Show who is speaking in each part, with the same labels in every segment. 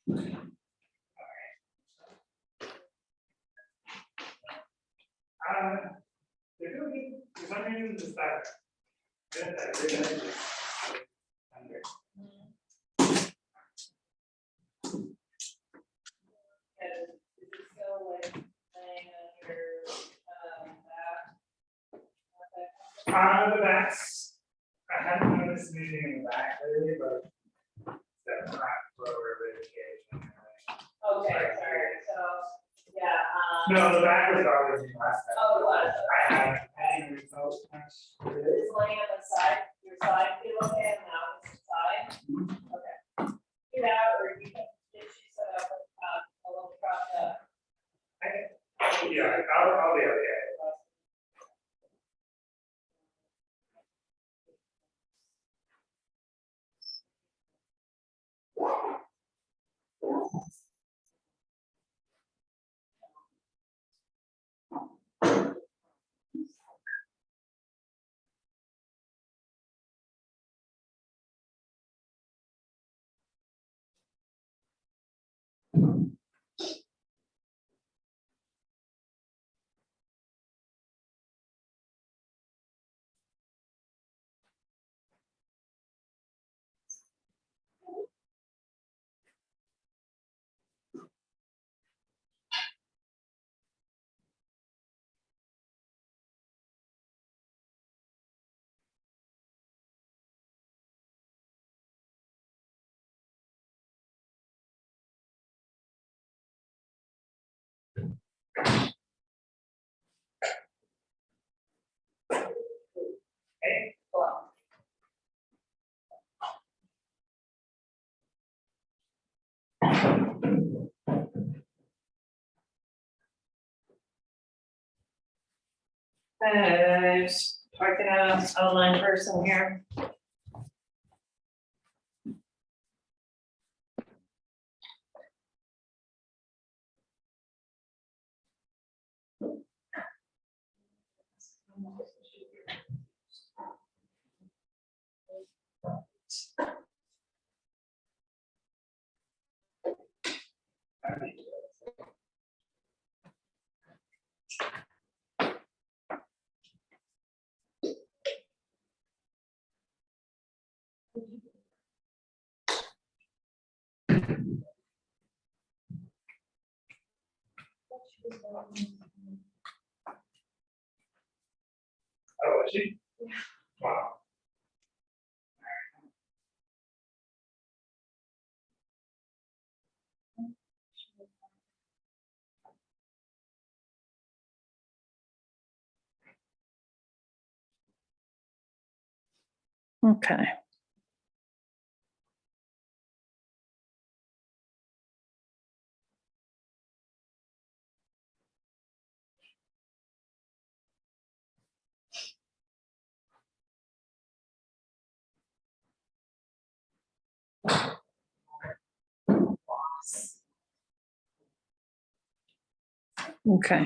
Speaker 1: They're doing it for some reason just that. The backs, I haven't noticed anything in the back lately, but that's not lower vacation.
Speaker 2: Okay, sorry, so, yeah,
Speaker 1: No, the back was always in last time.
Speaker 2: oh, it was.
Speaker 1: I didn't result much.
Speaker 2: Is laying on the side, your side feel okay, and now it's the side? Okay. Get out, or you can, did she set up a little crop up?
Speaker 1: Yeah, I'll be okay. Hey,
Speaker 2: Hello.
Speaker 3: Talking to an online person here.
Speaker 1: oh, is she? Wow.
Speaker 3: Okay. Okay.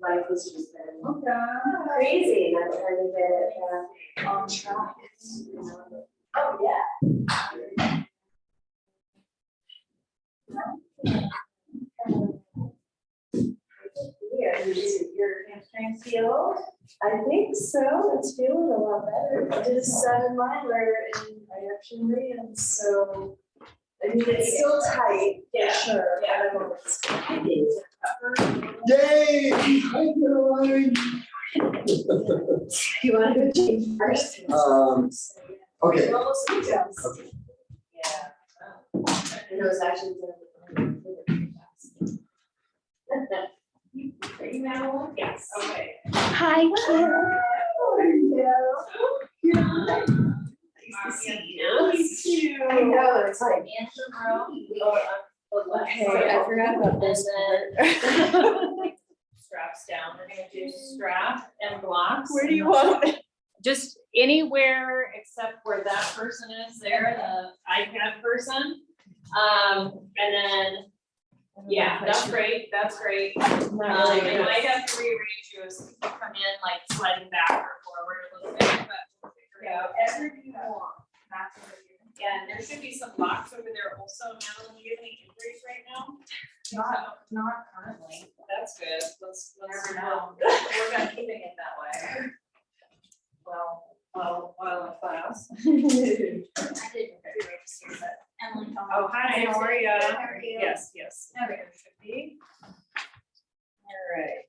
Speaker 2: Life was just been crazy, and I'm trying to get it on track. Oh, yeah. Yeah, your hamstrings healed? I think so, it's feeling a lot better. I did a 7-miler and I actually ran, so. I mean, it's still tight, for sure, but I'm always.
Speaker 4: Yay! Hi, Caroline.
Speaker 2: You want to go change first?
Speaker 4: Okay.
Speaker 2: We're almost at the house.
Speaker 4: Okay.
Speaker 2: Yeah. And those actions are you now? Yes. Okay.
Speaker 3: Hi, Kim.
Speaker 2: Nice to see you. I know, it's like.
Speaker 3: Okay, I forgot about this part.
Speaker 2: Straps down, we're gonna do strap and blocks.
Speaker 3: Where do you want me?
Speaker 2: Just anywhere except where that person is there, the iPad person. And then, yeah, that's great, that's great.
Speaker 3: Not really
Speaker 2: I
Speaker 3: good.
Speaker 2: might have to rearrange you as you come in, like sliding back or
Speaker 3: forward a little bit, but we'll figure it out.
Speaker 2: Whatever you want.
Speaker 3: Yeah, and there should be some blocks over there also. Madeline, do you have any injuries right now?
Speaker 5: Not currently.
Speaker 3: That's good. Let's
Speaker 5: Never know.
Speaker 3: work on keeping it that way. Well, while in class.
Speaker 5: I didn't register, but Emily told me.
Speaker 3: Oh, hi, how are ya?
Speaker 5: How are you?
Speaker 3: Yes, yes.
Speaker 5: Okay.
Speaker 3: There should be. All right.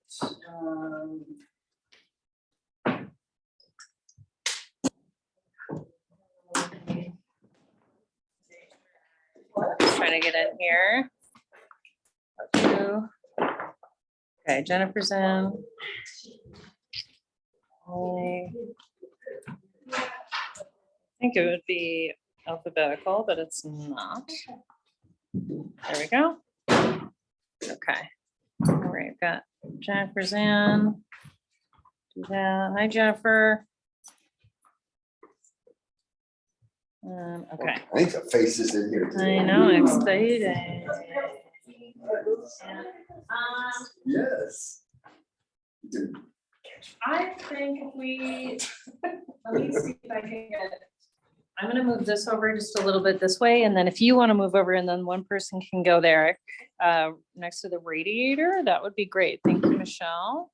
Speaker 3: Just trying to get in here. Okay, Jennifer's in. I think it would be alphabetical, but it's not. There we go. Okay. All right, got Jennifer's in. Do that. Hi, Jennifer. Okay.
Speaker 4: I think the faces in here. today.
Speaker 3: I know, exciting.
Speaker 4: Yes.
Speaker 3: I think if we, let me see if I can get, I'm gonna move this over just a little bit this way, and then if you wanna move over and then one person can go there, next to the radiator, that would be great. Thank you, Michelle.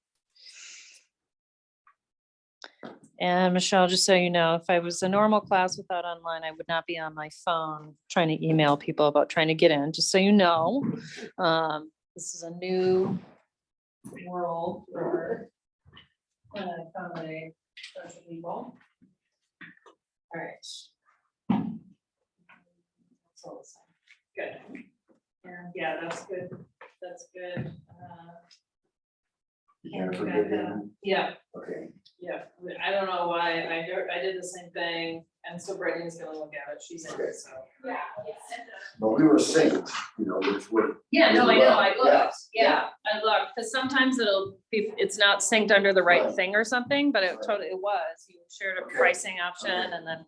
Speaker 3: And Michelle, just so you know, if I was a normal class without online, I would not be on my phone trying to email people about trying to get in, just so you know. This is a new world for accommodate bunch of people. All right. So, good. Yeah, that's good. That's good.
Speaker 4: Jennifer did that?
Speaker 3: Yeah.
Speaker 4: Okay.
Speaker 3: Yeah, I don't know why, I did the same thing, and so Brittany's gonna look at it, she's in it, so.
Speaker 2: Yeah.
Speaker 4: But we were synced, which would.
Speaker 3: Yeah, no, I know, I looked,
Speaker 4: Yes.
Speaker 3: yeah, I looked, because sometimes it'll be, it's not synced under the right
Speaker 4: Right.
Speaker 3: thing or something, but it
Speaker 4: Right.
Speaker 3: totally, it was, you shared a
Speaker 4: Okay.
Speaker 3: pricing option, and then,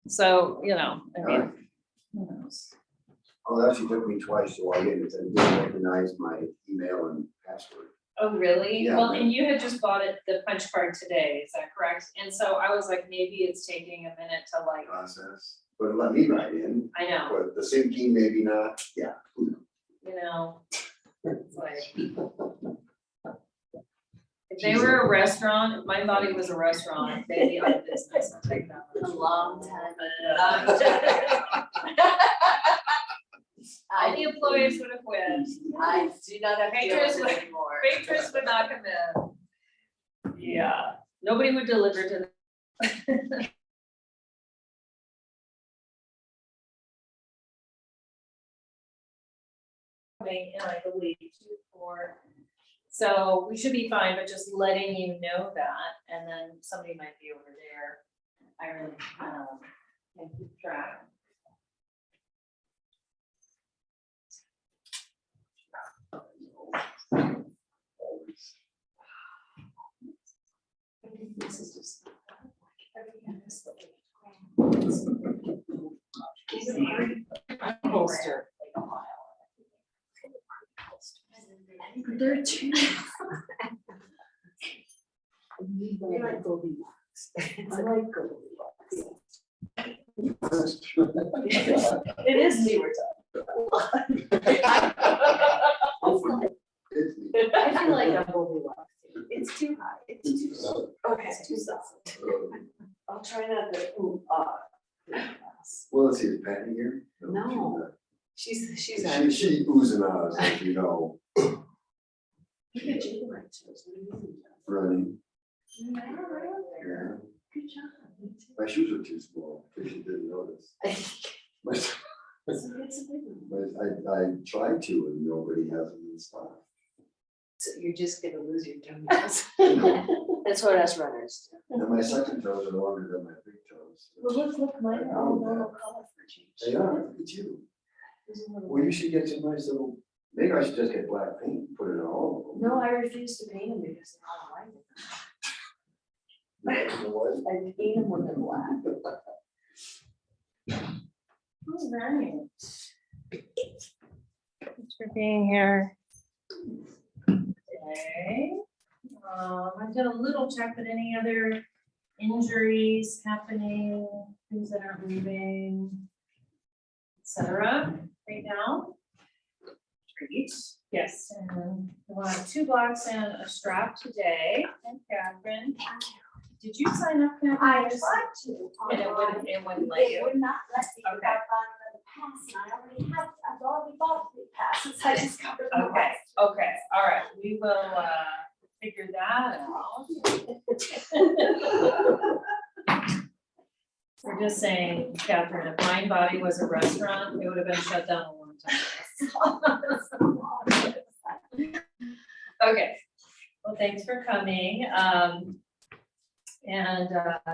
Speaker 3: so, I
Speaker 4: All
Speaker 3: mean,
Speaker 4: right.
Speaker 3: who knows?
Speaker 4: Oh, that actually took me twice to log in, because I didn't recognize my email and password.
Speaker 3: Oh, really?
Speaker 4: Yeah.
Speaker 3: Well, and you had just bought it, the punch card today, is that correct? And so I was like, maybe it's taking a minute to like,
Speaker 4: Process, but it let me write in,
Speaker 3: I know,
Speaker 4: but the syncing maybe not, yeah. Who knows?
Speaker 3: you know, it's like. If they were a restaurant, if my body was a restaurant, they'd be out of business. I'll take that
Speaker 2: A
Speaker 3: one.
Speaker 2: long time.
Speaker 3: All the employees would have quit.
Speaker 2: I do not have to deal
Speaker 3: Waitress
Speaker 2: with
Speaker 3: would-
Speaker 2: it anymore.
Speaker 3: Waitress would not come in. Yeah, nobody would deliver to them. And I believe 2, 4. So we should be fine, but just letting you know that, and then somebody might be over there. I really, can keep track. This is just. Poster.
Speaker 2: They're too.
Speaker 5: They like Goldilocks. I like Goldilocks.
Speaker 4: That's true.
Speaker 2: It is newer
Speaker 4: It's me.
Speaker 5: I feel like I'm Goldilocks.
Speaker 2: It's too high. It's too soft. Okay, it's too soft. I'll try not to,
Speaker 4: Well, let's see, is Patty here?
Speaker 5: No. She's
Speaker 4: She oozing out, as you know,
Speaker 5: Look at you, like, shows. What do you mean?
Speaker 4: running.
Speaker 2: Yeah.
Speaker 4: Yeah.
Speaker 5: Good job.
Speaker 4: My shoes are too small, because she didn't notice. But
Speaker 5: It's a big one.
Speaker 4: I tried to, and nobody has them in stock.
Speaker 5: So you're just gonna lose your toenails.
Speaker 2: That's what us runners do.
Speaker 4: And my second toes are longer than my big toes.
Speaker 2: Well, look, mine are all normal color for change.
Speaker 4: They are, look at you.
Speaker 2: There's a little-
Speaker 4: Well, you should get some nice little, maybe I should just get black paint, put it on all of them.
Speaker 2: No, I refuse to paint them because I don't like it.
Speaker 4: You know what?
Speaker 2: I paint them with the black.
Speaker 3: All right. Thanks for being here. Okay. I did a little check, but any other injuries happening, things that are moving, etc. right now. Great. Yes, and we want 2 blocks and a strap today. And Catherine, did you sign up? Catherine?
Speaker 5: I tried to.
Speaker 3: And it wouldn't let
Speaker 5: It
Speaker 3: you.
Speaker 5: would not let me
Speaker 3: Okay.
Speaker 5: without buying another pass, and I've already bought 3 passes, I just got the
Speaker 3: Okay, okay, all right, we will figure that out. We're just saying, Catherine, if Mind Body was a restaurant, it would have been shut down a long time ago. Okay, well, thanks for coming.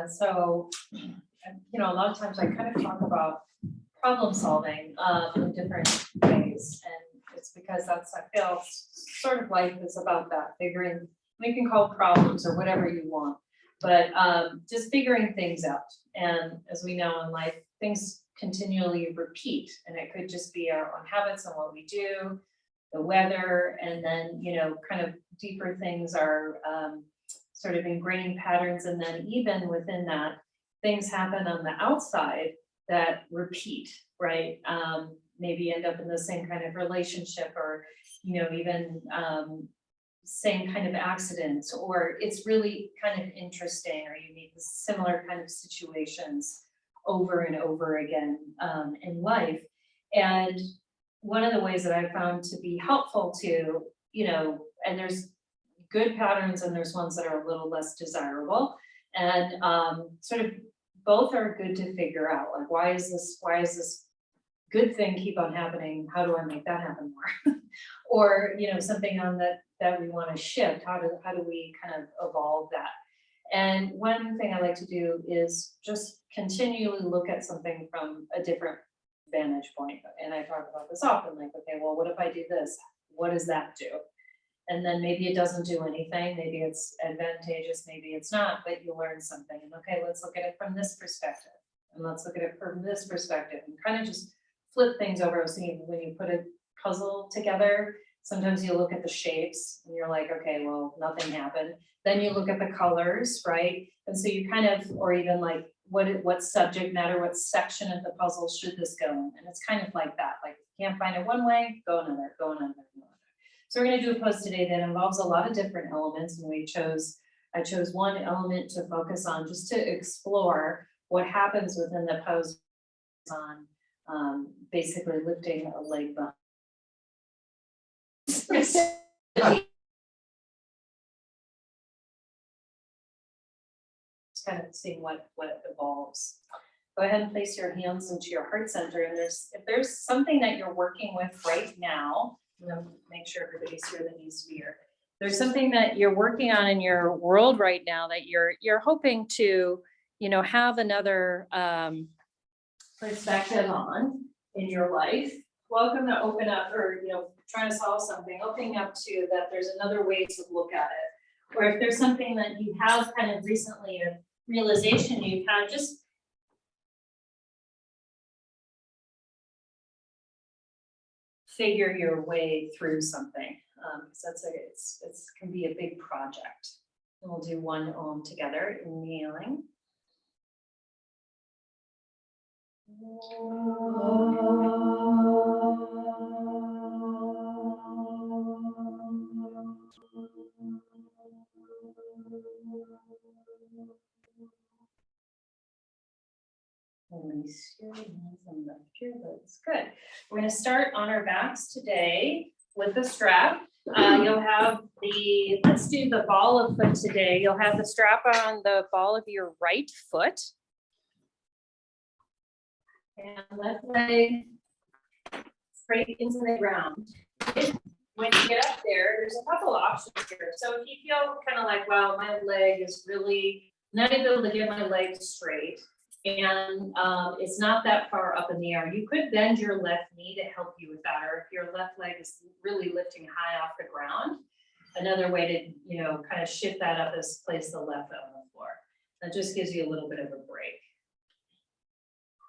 Speaker 3: So, you know, a lot of times I kind of talk about problem solving in different ways. And it's because that's, I feel, sort of life is about that, figuring, we can call problems or whatever you want, but just figuring things out. And as we know in life, things continually repeat, and it could just be our own habits and what we do, the weather, and then, you know, kind of deeper things are sort of ingrained patterns. And then even within that, things happen on the outside that repeat, right? Maybe end up in the same kind of relationship, or, you know, even same kind of accidents, or it's really kind of interesting, or you meet similar kind of situations over and over again in life. And one of the ways that I found to be helpful to, you know, and there's good patterns and there's ones that are a little less desirable, and sort of both are good to figure out, like, why is this good thing keep on happening? How do I make that happen more? Or, you know, something on that we want to shift, how do we kind of evolve that? And one thing I like to do is just continually look at something from a different vantage point. And I talk about this often, like, okay, well, what if I do this? What does that do? And then maybe it doesn't do anything, maybe it's advantageous, maybe it's not, but you learn something. And okay, let's look at it from this perspective. And let's look at it from this perspective, and kind of just flip things over. So when you put a puzzle together, sometimes you look at the shapes and you're like, okay, well, nothing happened. Then you look at the colors, right? And so you kind of, or even like, what subject matter, what section of the puzzle should this go in? And it's kind of like that. Like, if you can't find it one way, go another, go another, go another. So we're going to do a post today that involves a lot of different elements, and I chose one element to focus on, just to explore what happens within the pose on basically lifting a leg bone. Just kind of seeing what evolves. Go ahead and place your hands into your heart center, and if there's something that you're working with right now, I'm gonna make sure everybody's here that needs to be here. There's something that you're working on in your world right now that you're hoping to, you know, have another perspective on in your life. Welcome to open up, or, you know, trying to solve something, opening up to that there's another way to look at it. Or if there's something that you have kind of recently, a realization you've had, just figure your way through something, because it's can be a big project. And we'll do one Om together, kneeling. Release your hands and lift your legs. Good. We're going to start on our backs today with the strap. You'll have let's do the ball of foot today. You'll have the strap on the ball of your right foot. And left leg straight into the ground. When you get up there, there's a couple options here. So if you feel kind of like, wow, my leg is really not able to get my leg straight, and it's not that far up in the air, you could bend your left knee to help you with that. Or if your left leg is really lifting high off the ground, another way to, you know, kind of shift that up is place the left foot on the floor. That just gives you a little bit of a break.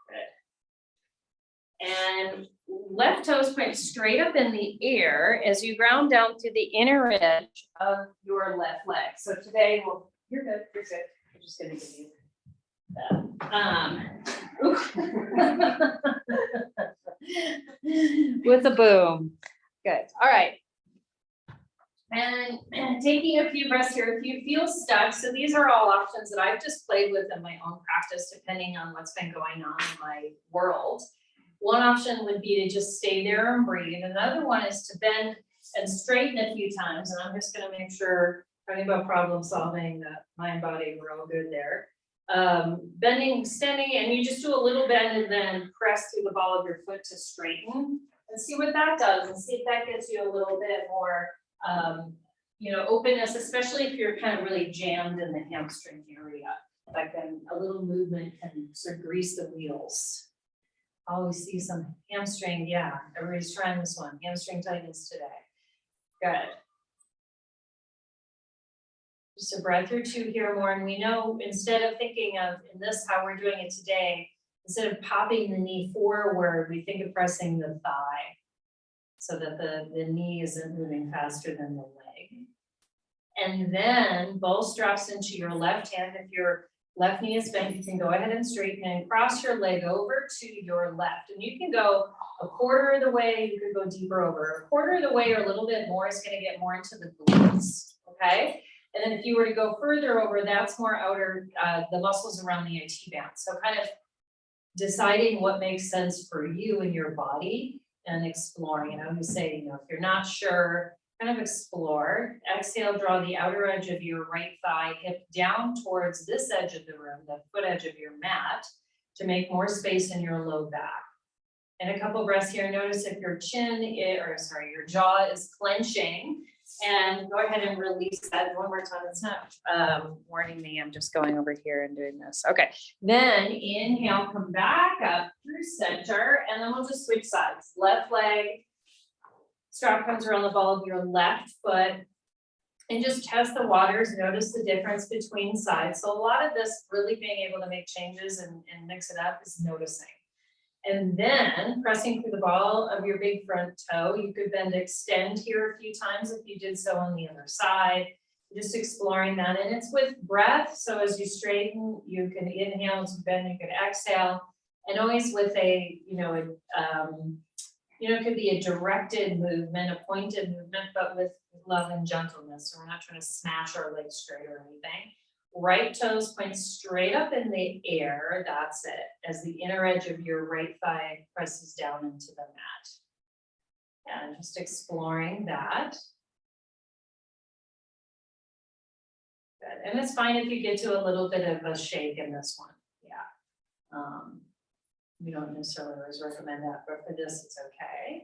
Speaker 3: Good. And left toes point straight up in the air as you ground down through the inner edge of your left leg. So today, well, you're good, you're good. just gonna give you that. With a boom. Good. All right. And taking a few breaths here, if you feel stuck, so these are all options that I've just played with in my own practice, depending on what's been going on in my world. One option would be to just stay there and breathe. Another one is to bend and straighten a few times. And I'm just gonna make sure, talking about problem solving, that mind, body, we're all good there. Bending, extending, and you just do a little bend and then press through the ball of your foot to straighten and see what that does and see if that gives you a little bit more openness, especially if you're kind of really jammed in the hamstring area. Like a little movement can sort of grease the wheels. Always see some hamstring, yeah, everybody's trying this one, hamstring tightness today. Good. Just a breath or two here more, and we know instead of thinking of, in this, how we're doing it today, instead of popping the knee forward, we think of pressing the thigh so that the knee isn't moving faster than the leg. And then both straps into your left hand. If your left knee is bent, you can go ahead and straighten and cross your leg over to your left. And you can go a quarter of the way, you could go deeper over. A quarter of the way or a little bit more is gonna get more into the glutes, okay? And then if you were to go further over, that's more outer, the muscles around the IT band. So kind of deciding what makes sense for you and your body and exploring. And I would say, if you're not sure, kind of explore. Exhale, draw the outer edge of your right thigh hip down towards this edge of the room, the foot edge of your mat, to make more space in your low back. And a couple breaths here. Notice if your your jaw is clenching, and go ahead and release that one more time. It's not warning me, I'm just going over here and doing this. Okay, then inhale, come back up through center, and then we'll just switch sides. Left leg, strap comes around the ball of your left foot, and just test the waters, notice the difference between sides. So a lot of this, really being able to make changes and mix it up, is noticing. And then pressing through the ball of your big front toe. You could bend, extend here a few times if you did so on the other side. Just exploring that, and it's with breath. So as you straighten, you can inhale, as you bend, you can exhale, and always with a, it could be a directed movement, a pointed movement, but with love and gentleness. So we're not trying to smash our legs straight or anything. Right toes point straight up in the air. That's it. As the inner edge of your right thigh presses down into the mat. And just exploring that. Good. And it's fine if you get to a little bit of a shake in this one. Yeah. We don't necessarily always recommend that, but for this, it's okay.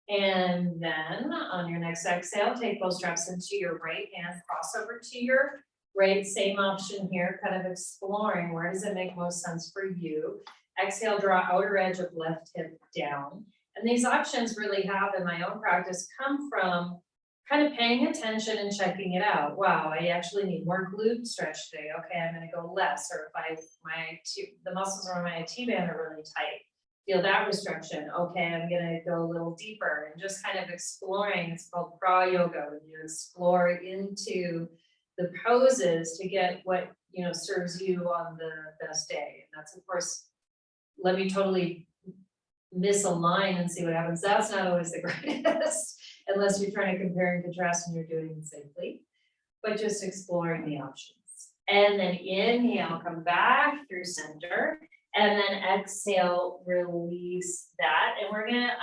Speaker 3: And then on your next exhale, take both straps into your right hand, cross over to your right. Same option here, kind of exploring where does it make most sense for you. Exhale, draw outer edge of left hip down. And these options really have, in my own practice, come from kind of paying attention and checking it out. Wow, I actually need more glute stretch today. Okay, I'm gonna go less. Or if the muscles around my IT band are really tight, feel that restriction. Okay, I'm gonna go a little deeper, and just kind of exploring. It's called pra yoga, when you explore into the poses to get what serves you on the best day. And that's, of course, let me totally misalign and see what happens. That's not always the greatest, unless you're trying to compare and contrast and you're doing it safely, but just exploring the options. And then inhale, come back through center, and then exhale, release that. And we're gonna,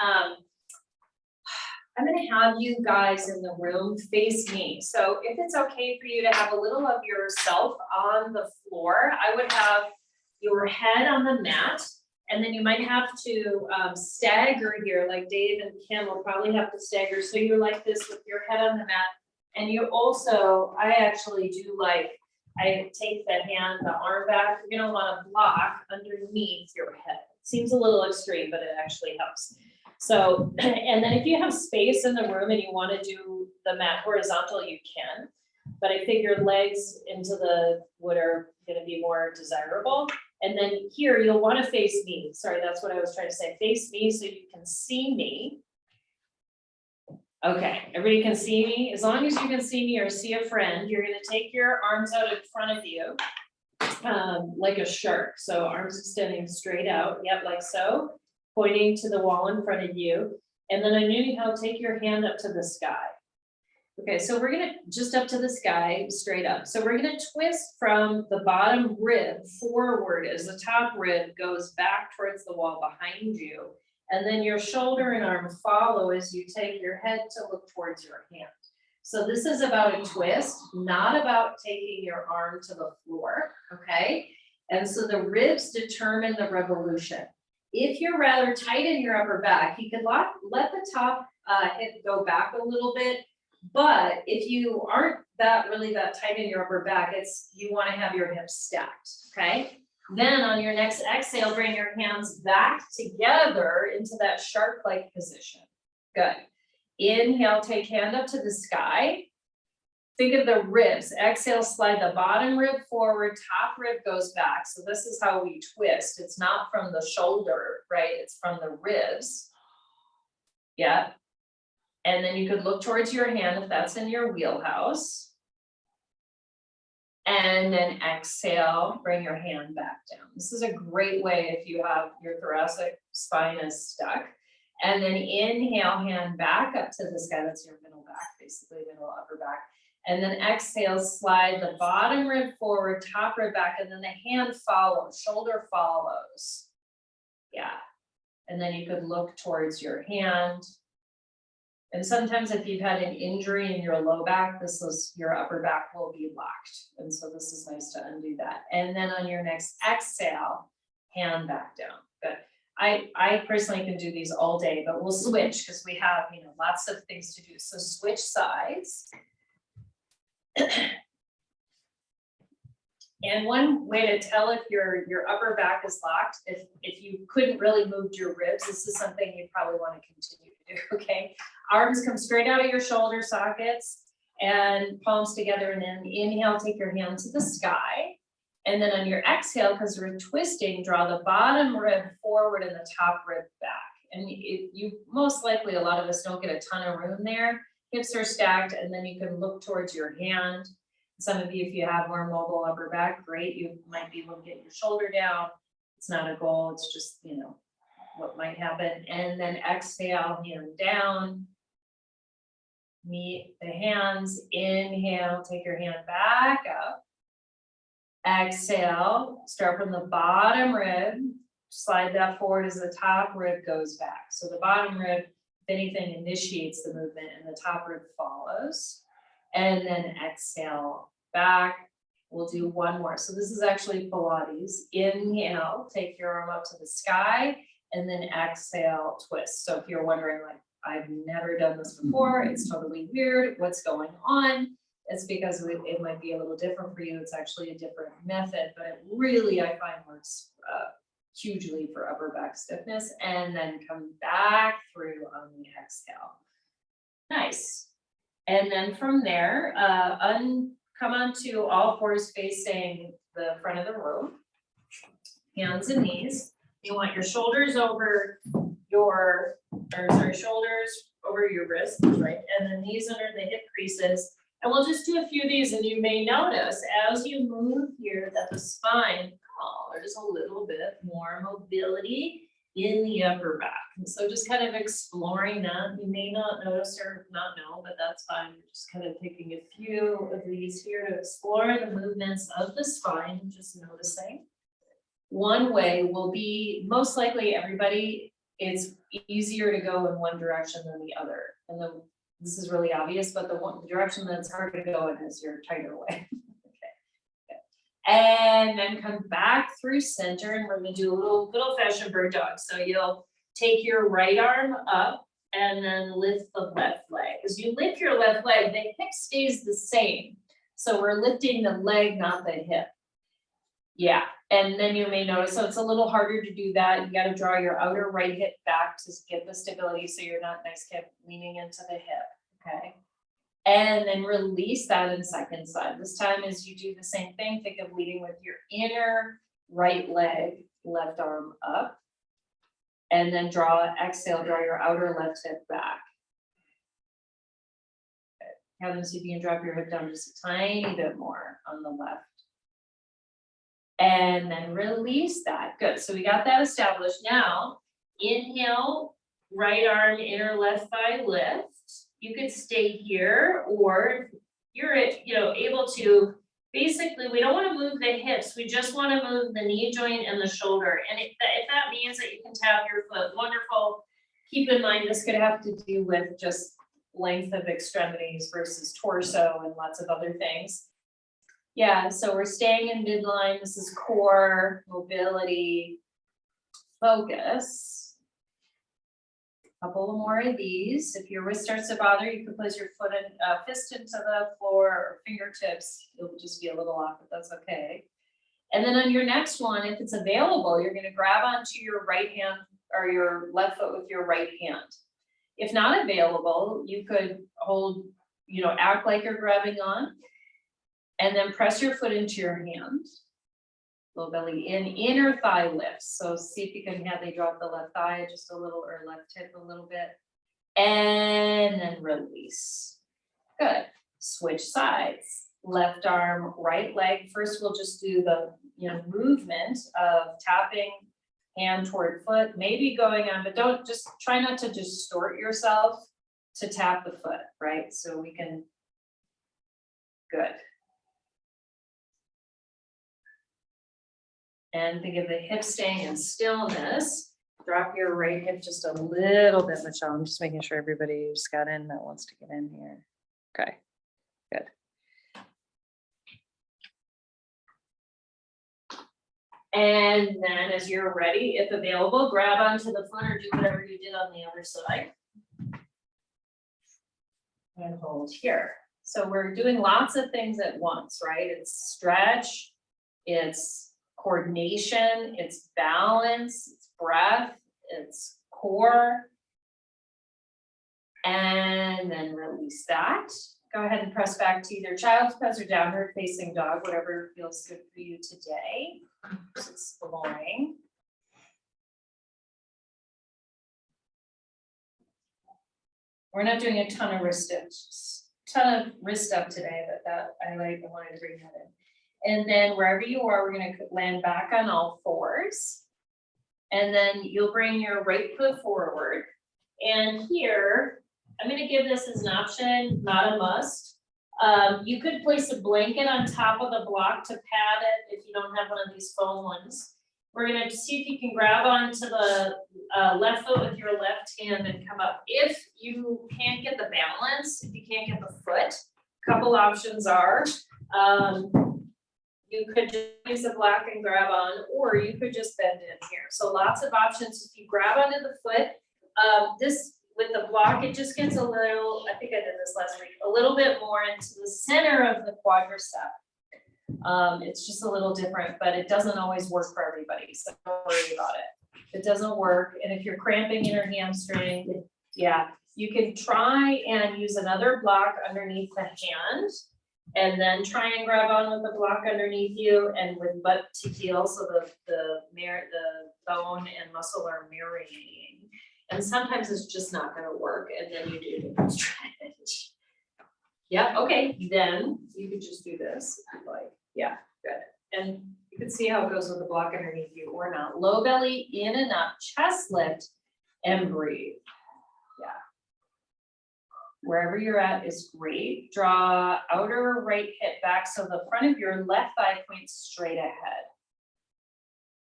Speaker 3: I'm gonna have you guys in the room face me. So if it's okay for you to have a little of yourself on the floor, I would have your head on the mat. And then you might have to stagger here, like Dave and Kim will probably have to stagger. So you're like this with your head on the mat. And you also, I actually do I take the hand, the arm back. You're gonna wanna block underneath your head. Seems a little extreme, but it actually helps. So, and then if you have space in the room and you wanna do the mat horizontal, you can. But I figure legs into the wood are gonna be more desirable. And then here, you'll want to face me. Sorry, that's what I was trying to say. Face me so you can see me. Okay, everybody can see me? As long as you can see me or see a friend, you're gonna take your arms out in front of you. Like a shark, so arms extending straight out, yep, like so, pointing to the wall in front of you. And then on your inhale, take your hand up to the sky. Okay, so we're gonna just up to the sky, straight up. So we're gonna twist from the bottom rib forward as the top rib goes back towards the wall behind you. And then your shoulder and arm follow as you take your head to look towards your hand. So this is about a twist, not about taking your arm to the floor, okay? And so the ribs determine the revolution. If you're rather tight in your upper back, you could let the top hip go back a little bit. But if you aren't really that tight in your upper back, you want to have your hips stacked, okay? Then on your next exhale, bring your hands back together into that shark-like position. Good. Inhale, take hand up to the sky. Think of the ribs. Exhale, slide the bottom rib forward, top rib goes back. So this is how we twist. It's not from the shoulder, right? It's from the ribs. Yeah. And then you could look towards your hand if that's in your wheelhouse. And then exhale, bring your hand back down. This is a great way if you have your thoracic spine is stuck. And then inhale, hand back up to the sky. That's your middle back, basically middle upper back. And then exhale, slide the bottom rib forward, top rib back, and then the hand follows, shoulder follows. Yeah. And then you could look towards your hand. And sometimes if you've had an injury in your low back, your upper back will be locked. And so this is nice to undo that. And then on your next exhale, hand back down. Good. I personally can do these all day, but we'll switch because we have, lots of things to do. So switch sides. And one way to tell if your upper back is locked, if you couldn't really move your ribs, this is something you probably want to continue to do, okay? Arms come straight out of your shoulder sockets and palms together, and then inhale, take your hand to the sky. And then on your exhale, because we're twisting, draw the bottom rib forward and the top rib back. And you most likely, a lot of us don't get a ton of room there. Hips are stacked, and then you can look towards your hand. Some of you, if you have more mobile upper back, great. You might be able to get your shoulder down. It's not a goal. It's just, what might happen. And then exhale, hand down. Meet the hands. Inhale, take your hand back up. Exhale, start from the bottom rib. Slide that forward as the top rib goes back. So the bottom rib, if anything, initiates the movement and the top rib follows. And then exhale back. We'll do one more. So this is actually Pilates. Inhale, take your arm up to the sky, and then exhale, twist. So if you're wondering, like, I've never done this before, it's totally weird, what's going on? It's because it might be a little different for you. It's actually a different method, but it really, I find, works hugely for upper back stiffness. And then come back through on the exhale. Nice. And then from there, come onto all fours facing the front of the room, hands and knees. You want your shoulders over shoulders over your wrists, right? And the knees under the hip creases. And we'll just do a few of these, and you may notice as you move here that the spine, there's a little bit more mobility in the upper back. And so just kind of exploring that. You may not notice or not know, but that's fine. We're just kind of taking a few of these here to explore the movements of the spine, just noticing. One way will be, most likely everybody, it's easier to go in one direction than the other. And this is really obvious, but the direction that's hard to go in is your tighter way. And then come back through center, and we're gonna do a little good old-fashioned bird dog. So you'll take your right arm up and then lift the left leg. As you lift your left leg, the hip stays the same. So we're lifting the leg, not the hip. Yeah, and then you may notice, so it's a little harder to do that. You gotta draw your outer right hip back to get the stability so you're not nice hip leaning into the hip, okay? And then release that in second side. This time as you do the same thing, think of leading with your inner right leg, left arm up. And then exhale, draw your outer left hip back. Have them see if you can drop your hip down just a tiny bit more on the left. And then release that. Good. So we got that established. Now, inhale, right arm, inner left thigh lift. You could stay here, or you're able to, basically, we don't want to move the hips. We just want to move the knee joint and the shoulder. And if that means that you can tap your foot, wonderful. Keep in mind, this could have to do with just length of extremities versus torso and lots of other things. Yeah, so we're staying in midline. This is core, mobility, focus. Couple more of these. If your wrist starts to bother, you can place your foot and fist into the floor or fingertips. It'll just be a little off, but that's okay. And then on your next one, if it's available, you're gonna grab onto your right hand or your left foot with your right hand. If not available, you could hold, act like you're grabbing on, and then press your foot into your hand. Low belly in, inner thigh lifts. So see if you can have they drop the left thigh just a little, or left hip a little bit. And then release. Good. Switch sides. Left arm, right leg. First, we'll just do the movement of tapping hand toward foot, maybe going on, but don't just try not to distort yourself to tap the foot, right? So we can, good. And think of the hip staying in stillness. Drop your right hip just a little bit, Michelle. I'm just making sure everybody just got in that wants to get in here. Okay, good. And then as you're ready, if available, grab onto the foot or do whatever you did on the other side. And hold here. So we're doing lots of things at once, right? It's stretch, it's coordination, it's balance, it's breath, it's core. And then release that. Go ahead and press back to either child's pose or downward facing dog, whatever feels good for you today. Just exploring. We're not doing a ton of wrist stuff today, but I wanted to bring that in. And then wherever you are, we're going to land back on all fours. And then you'll bring your right foot forward. And here, I'm going to give this as an option, not a must. You could place a blanket on top of the block to pad it if you don't have one of these foam ones. We're going to see if you can grab onto the left foot with your left hand and come up. If you can't get the balance, if you can't get the foot, a couple options are, you could just use the block and grab on, or you could just bend in here. So lots of options. If you grab onto the foot, this with the block, it just gets a little, I think I did this last week, a little bit more into the center of the quadricep. It's just a little different, but it doesn't always work for everybody. So don't worry about it. If it doesn't work, and if you're cramping in your hamstring, yeah, you can try and use another block underneath the hand, and then try and grab on with the block underneath you, and with butt to heel, so the bone and muscle are marrying. And sometimes it's just not going to work, and then you do the stretch. Yeah, okay, then you could just do this, like, yeah, good. And you can see how it goes with the block underneath you or not. Low belly in and up, chest lift, and breathe. Yeah. Wherever you're at is great. Draw outer right hip back so the front of your left thigh points straight ahead.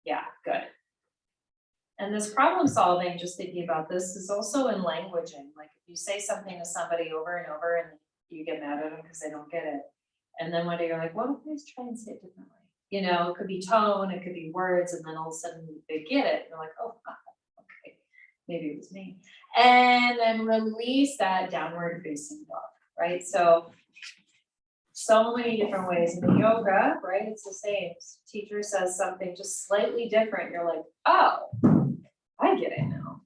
Speaker 3: Yeah, good. And this problem solving, just thinking about this, is also in languaging. Like if you say something to somebody over and over and you get mad at them because they don't get it. And then one day you're like, well, please try and say it differently. It could be tone, it could be words, and then all of a sudden they get it. You're like, oh, okay, maybe it was me. And then release that downward facing dog, right? So many different ways. In the yoga, right? It's the same. Teacher says something just slightly different. You're like, oh, I get it now.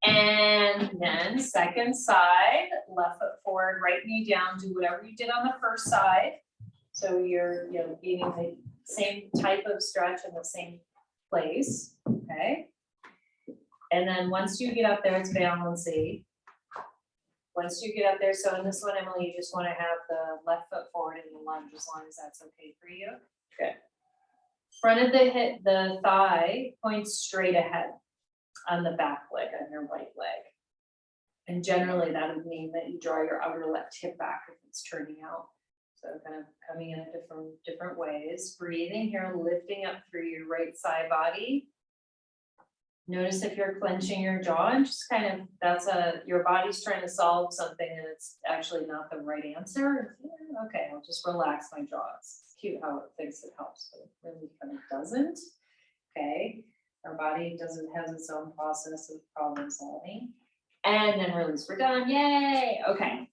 Speaker 3: And then second side, left foot forward, right knee down, do whatever you did on the first side. So you're getting the same type of stretch in the same place, okay? And then once you get up there, it's balancing. Once you get up there, so in this one, Emily, you just wanna have the left foot forward in the lunge, as long as that's okay for you. Good. Front of the hip, the thigh points straight ahead on the back leg, on your right leg. And generally that would mean that you draw your outer left hip back if it's turning out. So kind of coming in different ways, breathing here, lifting up through your right side body. Notice if you're clenching your jaw and just kind of, your body's trying to solve something and it's actually not the right answer. Yeah, okay, I'll just relax my jaw. It's cute how it thinks it helps, but it really kind of doesn't. Okay, our body has its own process of problem solving. And then release, we're done, yay, okay.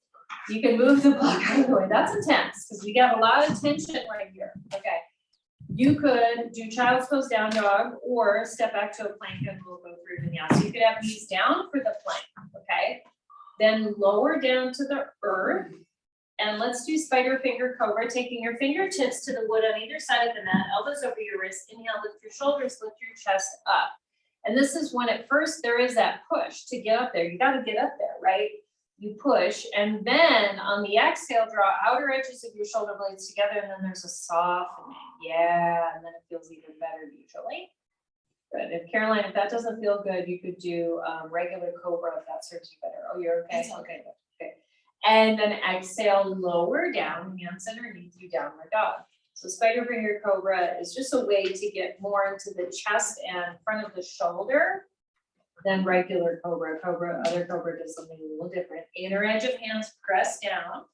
Speaker 3: You can move the block out of the way, that's intense, because we got a lot of tension right here, okay. You could do child's pose down dog or step back to a plank and we'll go through vinyasa. You could have knees down for the plank, okay? Then lower down to the earth. And let's do spider finger cobra, taking your fingertips to the wood on either side of the mat, elbows over your wrist. Inhale, lift your shoulders, lift your chest up. And this is when at first there is that push to get up there. You gotta get up there, right? You push, and then on the exhale, draw outer edges of your shoulder blades together, and then there's a softening. Yeah, and then it feels even better usually. Good. If Caroline, if that doesn't feel good, you could do regular cobra if that serves you better. Oh, you're okay? Okay, okay. And then exhale, lower down, hands underneath you, downward dog. So spider finger cobra is just a way to get more into the chest and front of the shoulder than regular cobra. Other cobra does something a little different. Inner edge of hands press down.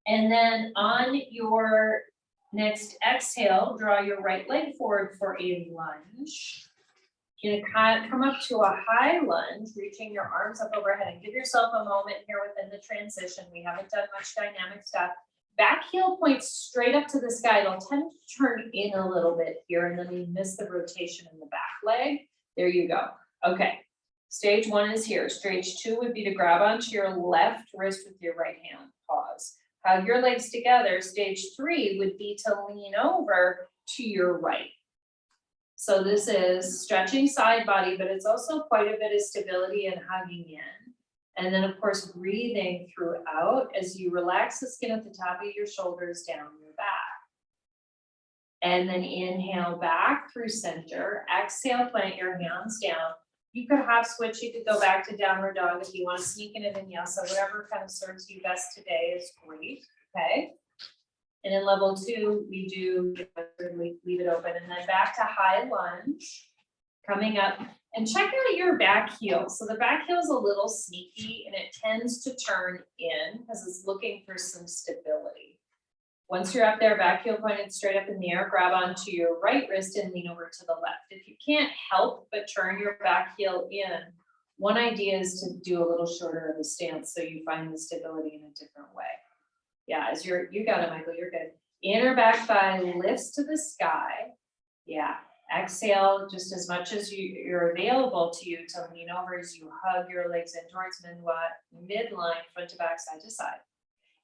Speaker 3: And then on your next exhale, draw your right leg forward for a lunge. You're gonna come up to a high lunge, reaching your arms up overhead, and give yourself a moment here within the transition. We haven't done much dynamic stuff. Back heel points straight up to the sky. It'll tend to turn in a little bit here, and then you miss the rotation in the back leg. There you go. Okay. Stage one is here. Stage two would be to grab onto your left wrist with your right hand. Pause. Hug your legs together. Stage three would be to lean over to your right. So this is stretching side body, but it's also quite a bit of stability and hugging in. And then of course, breathing throughout as you relax the skin at the top of your shoulders down your back. And then inhale back through center. Exhale, plant your hands down. You could half switch, you could go back to downward dog if you want to sneak in a vinyasa, whatever kind of serves you best today is great, okay? And in level two, we do leave it open, and then back to high lunge, coming up, and check out your back heel. So the back heel is a little sneaky and it tends to turn in because it's looking for some stability. Once you're up there, back heel pointed straight up in the air, grab onto your right wrist and lean over to the left. If you can't help but turn your back heel in, one idea is to do a little shorter of a stance so you find the stability in a different way. Yeah, as you got it, Michael, you're good. Inner back thigh lifts to the sky. Yeah, exhale just as much as you're available to you to lean over as you hug your legs in towards midline, front to back, side to side.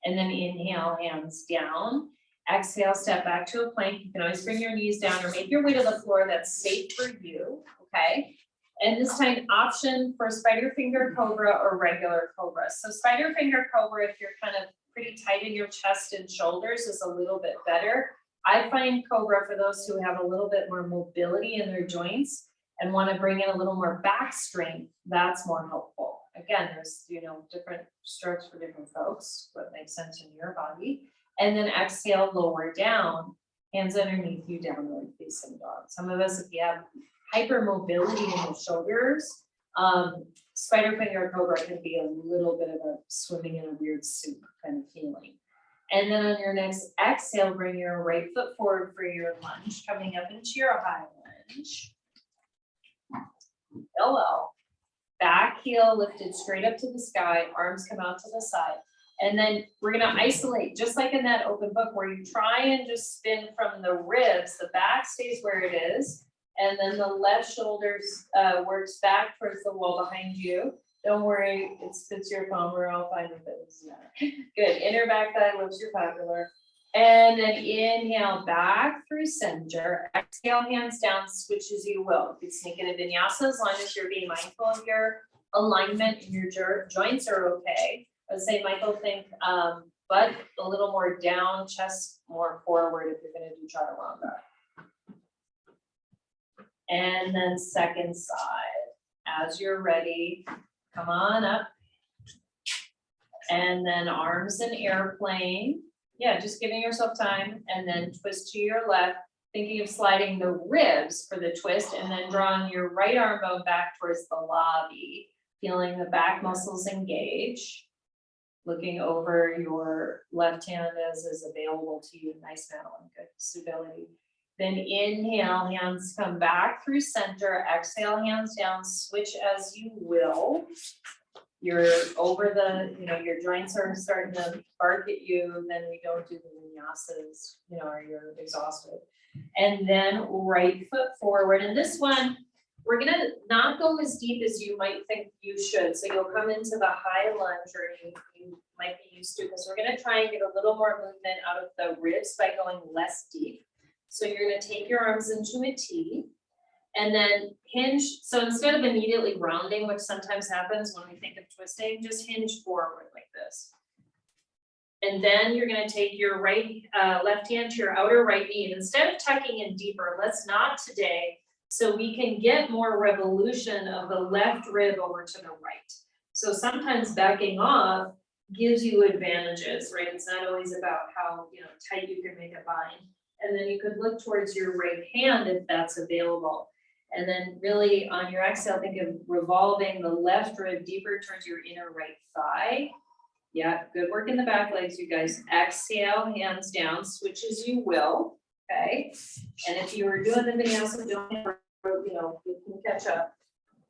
Speaker 3: And then inhale, hands down. Exhale, step back to a plank. You can always bring your knees down or make your way to the floor that's safe for you, okay? And this time, option for spider finger cobra or regular cobra. So spider finger cobra, if you're kind of pretty tight in your chest and shoulders, is a little bit better. I find cobra for those who have a little bit more mobility in their joints and want to bring in a little more back strength, that's more helpful. Again, there's, different strokes for different folks, what makes sense in your body. And then exhale, lower down, hands underneath you, downward facing dog. Some of us, if you have hypermobility in the shoulders, spider finger cobra can be a little bit of a swimming in a weird soup kind of feeling. And then on your next exhale, bring your right foot forward for your lunge, coming up into your high lunge. Hello. Back heel lifted straight up to the sky, arms come out to the side. And then we're gonna isolate, just like in that open book where you try and just spin from the ribs, the back stays where it is. And then the left shoulder works back towards the wall behind you. Don't worry, it's your phone, we're all fine with it. Doesn't matter. Good, inner back thigh lifts your papilla. And then inhale back through center. Exhale, hands down, switch as you will. You can sneak in a vinyasa as long as you're being mindful of your alignment and your joints are okay. I would say, Michael, think, butt a little more down, chest more forward if you're gonna do chaturanga. And then second side, as you're ready, come on up. And then arms in airplane. Yeah, just giving yourself time, and then twist to your left, thinking of sliding the ribs for the twist, and then drawing your right arm bone back towards the lobby, feeling the back muscles engage. Looking over your left hand as is available to you, nice Madeline, good stability. Then inhale, hands come back through center, exhale, hands down, switch as you will. You're over the, your joints are starting to bark at you, then we don't do the vinyasas, or you're exhausted. And then right foot forward, and this one, we're gonna not go as deep as you might think you should. So you'll come into the high lunge, or you might be used to, because we're gonna try and get a little more movement out of the ribs by going less deep. So you're gonna take your arms into a T, and then hinge. So instead of immediately rounding, which sometimes happens when we think of twisting, just hinge forward like this. And then you're gonna take your left hand to your outer right knee, and instead of tucking in deeper, let's not today, so we can get more revolution of the left rib over to the right. So sometimes backing off gives you advantages, right? It's not always about how tight you can make a bind. And then you could look towards your right hand if that's available. And then really on your exhale, think of revolving the left rib deeper towards your inner right thigh. Yeah, good work in the back legs, you guys. Exhale, hands down, switch as you will, okay? And if you were doing the vinyasa, you can catch up.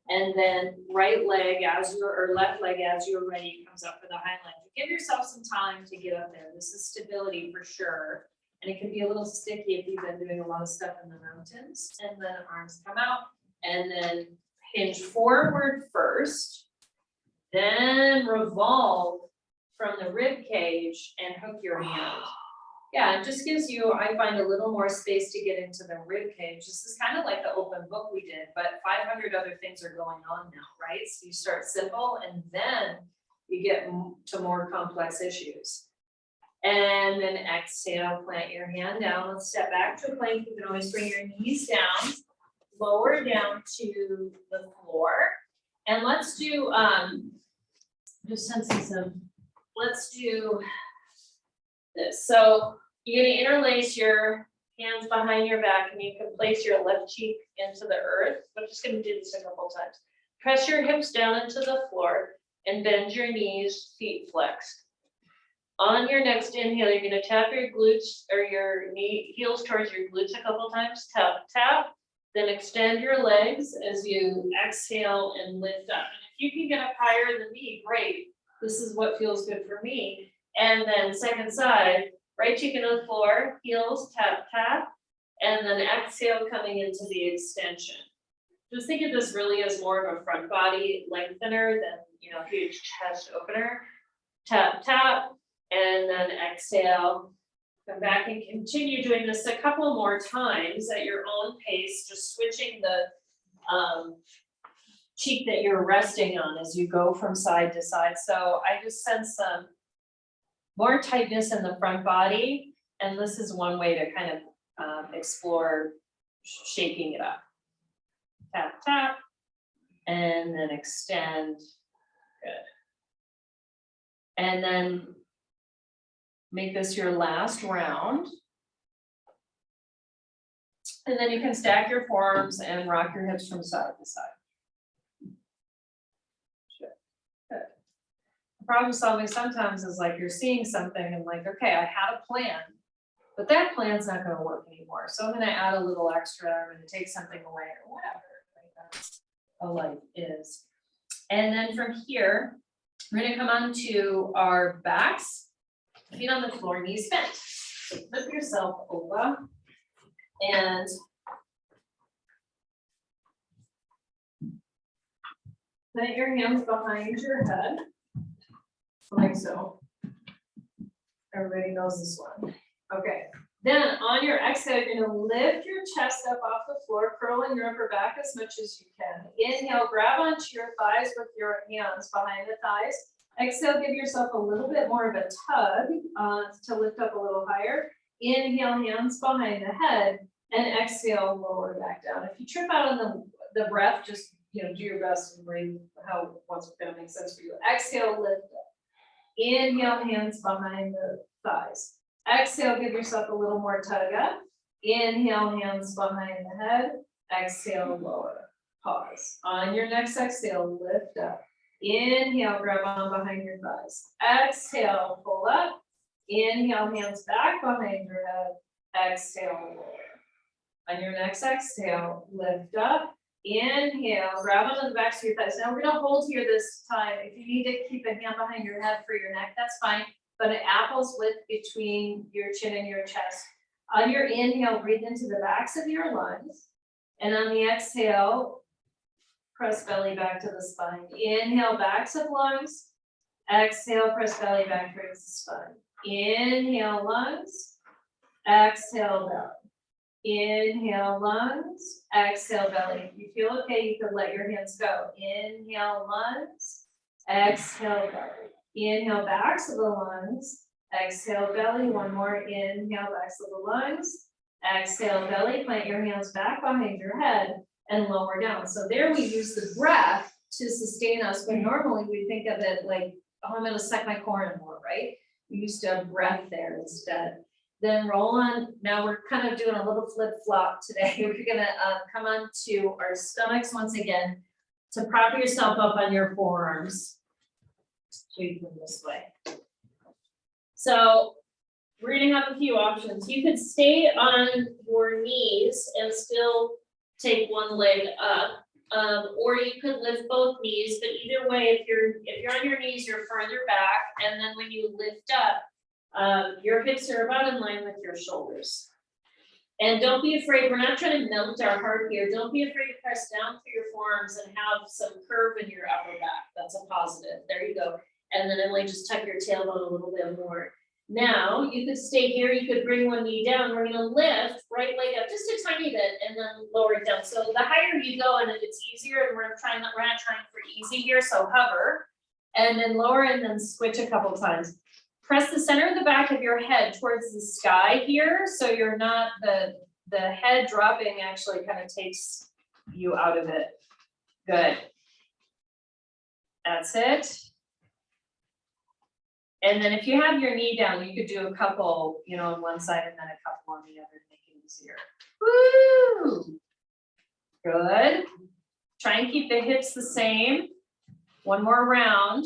Speaker 3: And then right leg or left leg as you're ready comes up for the high lunge. Give yourself some time to get up there. This is stability for sure. And it can be a little sticky if you've been doing a lot of stuff in the mountains. And then arms come out, and then hinge forward first, then revolve from the rib cage and hook your hand. Yeah, it just gives you, I find, a little more space to get into the rib cage. This is kind of like the open book we did, but 500 other things are going on now, right? So you start simple, and then you get to more complex issues. And then exhale, plant your hand down. Let's step back to a plank. You can always bring your knees down, lower down to the floor. And let's do, just sensing some, let's do this. So you're gonna interlace your hands behind your back, and you can place your left cheek into the earth. We're just gonna do this a couple times. Press your hips down into the floor and bend your knees, feet flexed. On your next inhale, you're gonna tap your glutes or your heels towards your glutes a couple times, tap, tap, then extend your legs as you exhale and lift up. And if you can get up higher than me, great. This is what feels good for me. And then second side, right cheek into the floor, heels, tap, tap, and then exhale coming into the extension. Just think of this really as more of a front body lengthener than, huge chest opener. Tap, tap. And then exhale, come back and continue doing this a couple more times at your own pace, just switching the cheek that you're resting on as you go from side to side. So I just sense some more tightness in the front body, and this is one way to kind of explore shaking it up. Tap, tap, and then extend, good. And then make this your last round. And then you can stack your forearms and rock your hips from side to side. Good. Problem solving sometimes is like you're seeing something and like, okay, I had a plan, but that plan's not gonna work anymore. So I'm gonna add a little extra, I'm gonna take something away or whatever. Like that's how life is. And then from here, we're gonna come onto our backs. Feet on the floor, knees bent. So flip yourself over and put your hands behind your head, like so. Everybody knows this one. Okay, then on your exhale, you're gonna lift your chest up off the floor, curling your upper back as much as you can. Inhale, grab onto your thighs with your hands behind the thighs. Exhale, give yourself a little bit more of a tug to lift up a little higher. Inhale, hands behind the head, and exhale, lower back down. If you trip out on the breath, just do your best and breathe how what's gonna make sense for you. Exhale, lift up. Inhale, hands behind the thighs. Exhale, give yourself a little more tug up. Inhale, hands behind the head. Exhale, lower. Pause. On your next exhale, lift up. Inhale, grab on behind your thighs. Exhale, pull up. Inhale, hands back behind your head. Exhale, lower. On your next exhale, lift up. Inhale, grab onto the backs of your thighs. Now we're gonna hold here this time. If you need to keep a hand behind your head for your neck, that's fine. But an apple's width between your chin and your chest. On your inhale, breathe into the backs of your lungs. And on the exhale, press belly back to the spine. Inhale, backs of lungs. Exhale, press belly back towards the spine. Inhale, lungs. Exhale, belly. Inhale, lungs. Exhale, belly. If you feel okay, you can let your hands go. Inhale, lungs. Exhale, belly. Inhale, backs of the lungs. Exhale, belly. One more. Inhale, backs of the lungs. Exhale, belly. Plant your hands back behind your head and lower down. So there we use the breath to sustain us, but normally we think of it like, oh, I'm gonna suck my core more, right? We used to have breath there instead. Then roll on. Now we're kind of doing a little flip flop today. We're gonna come on to our stomachs once again to prop yourself up on your forearms. So you come this way. So we're gonna have a few options. You could stay on your knees and still take one leg up, or you could lift both knees. But either way, if you're on your knees, you're further back, and then when you lift up, your hips are about in line with your shoulders. And don't be afraid. We're not trying to melt our heart here. Don't be afraid to press down through your forearms and have some curve in your upper back. That's a positive. There you go. And then Emily, just tuck your tailbone a little bit more. Now, you could stay here, you could bring one knee down. We're gonna lift right leg up just a tiny bit and then lower it down. So the higher you go and it's easier, and we're not trying for easy here, so hover. And then lower and then switch a couple times. Press the center of the back of your head towards the sky here, so you're not, the head dropping actually kind of takes you out of it. Good. That's it. And then if you have your knee down, you could do a couple, on one side and then a couple on the other to make it easier. Woo! Good. Try and keep the hips the same. One more round.